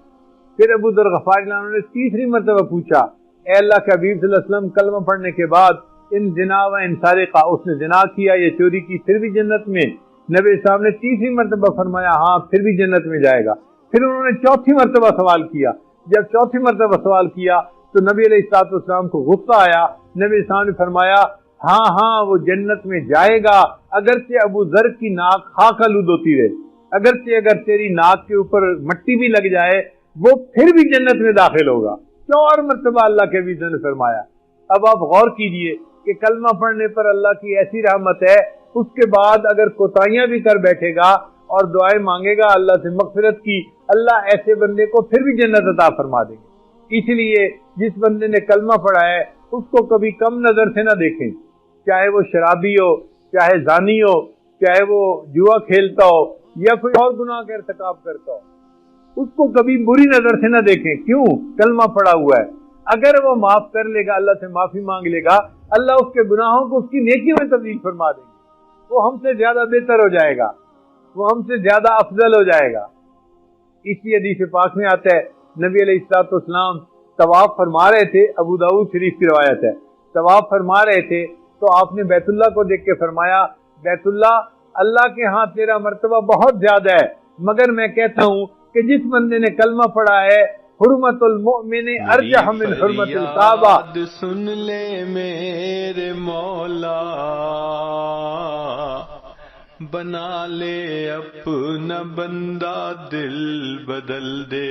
پھر ابو ذر غفاری نے تیسری مرتبہ پوچھا اے اللہ کے حبیب صلی اللہ علیہ وسلم کلمہ پڑھنے کے بعد ان زنا و ان سارقہ اس نے زنا کیا یا چوری کی پھر بھی جنت میں؟ نبی علیہ السلام نے تیسری مرتبہ فرمایا ہاں پھر بھی جنت میں جائے گا۔ پھر انہوں نے چوتھی مرتبہ سوال کیا، جب چوتھی مرتبہ سوال کیا تو نبی علیہ السلام کو غصہ آیا۔ نبی علیہ السلام نے فرمایا ہاں ہاں وہ جنت میں جائے گا اگرچہ ابو ذر کی ناک خاک آلود ہوتی رہے، اگرچہ اگر تیری ناک کے اوپر مٹی بھی لگ جائے وہ پھر بھی جنت میں داخل ہوگا۔ 4 مرتبہ اللہ کے حبیب نے فرمایا۔ اب آپ غور کیجئے کہ کلمہ پڑھنے پر اللہ کی ایسی رحمت ہے، اس کے بعد اگر کوتاہیاں بھی کر بیٹھے گا اور دعائیں مانگے گا اللہ سے مغفرت کی، اللہ ایسے بندے کو پھر بھی جنت عطا فرما دیں گے۔ اس لیے جس بندے نے کلمہ پڑھا ہے اس کو کبھی کم نظر سے نہ دیکھیں، چاہے وہ شرابی ہو، چاہے زانی ہو، چاہے وہ جوا کھیلتا ہو یا کوئی اور گناہ کا ارتکاب کرتا ہو، اس کو کبھی بری نظر سے نہ دیکھیں۔ کیوں؟ کلمہ پڑھا ہوا ہے، اگر وہ معاف کر لے گا، اللہ سے معافی مانگ لے گا، اللہ اس کے گناہوں کو اس کی نیکیوں میں تبدیل فرما دیں گے، وہ ہم سے زیادہ بہتر ہو جائے گا، وہ ہم سے زیادہ افضل ہو جائے گا۔ اسی حدیث پاک میں آتا ہے نبی علیہ الصلوۃ والسلام طواف فرما رہے تھے، ابو داؤد شریف کی روایت ہے، طواف فرما رہے تھے تو آپ نے بیت اللہ کو دیکھ کے فرمایا بیت اللہ اللہ کے ہاں تیرا مرتبہ بہت زیادہ ہے، مگر میں کہتا ہوں کہ جس بندے نے کلمہ پڑھا ہے حرمت المؤمن ارجح من حرمت الکعبہ۔ سن لے میرے مولا، بنا لے اپنا بندہ، دل بدل دے۔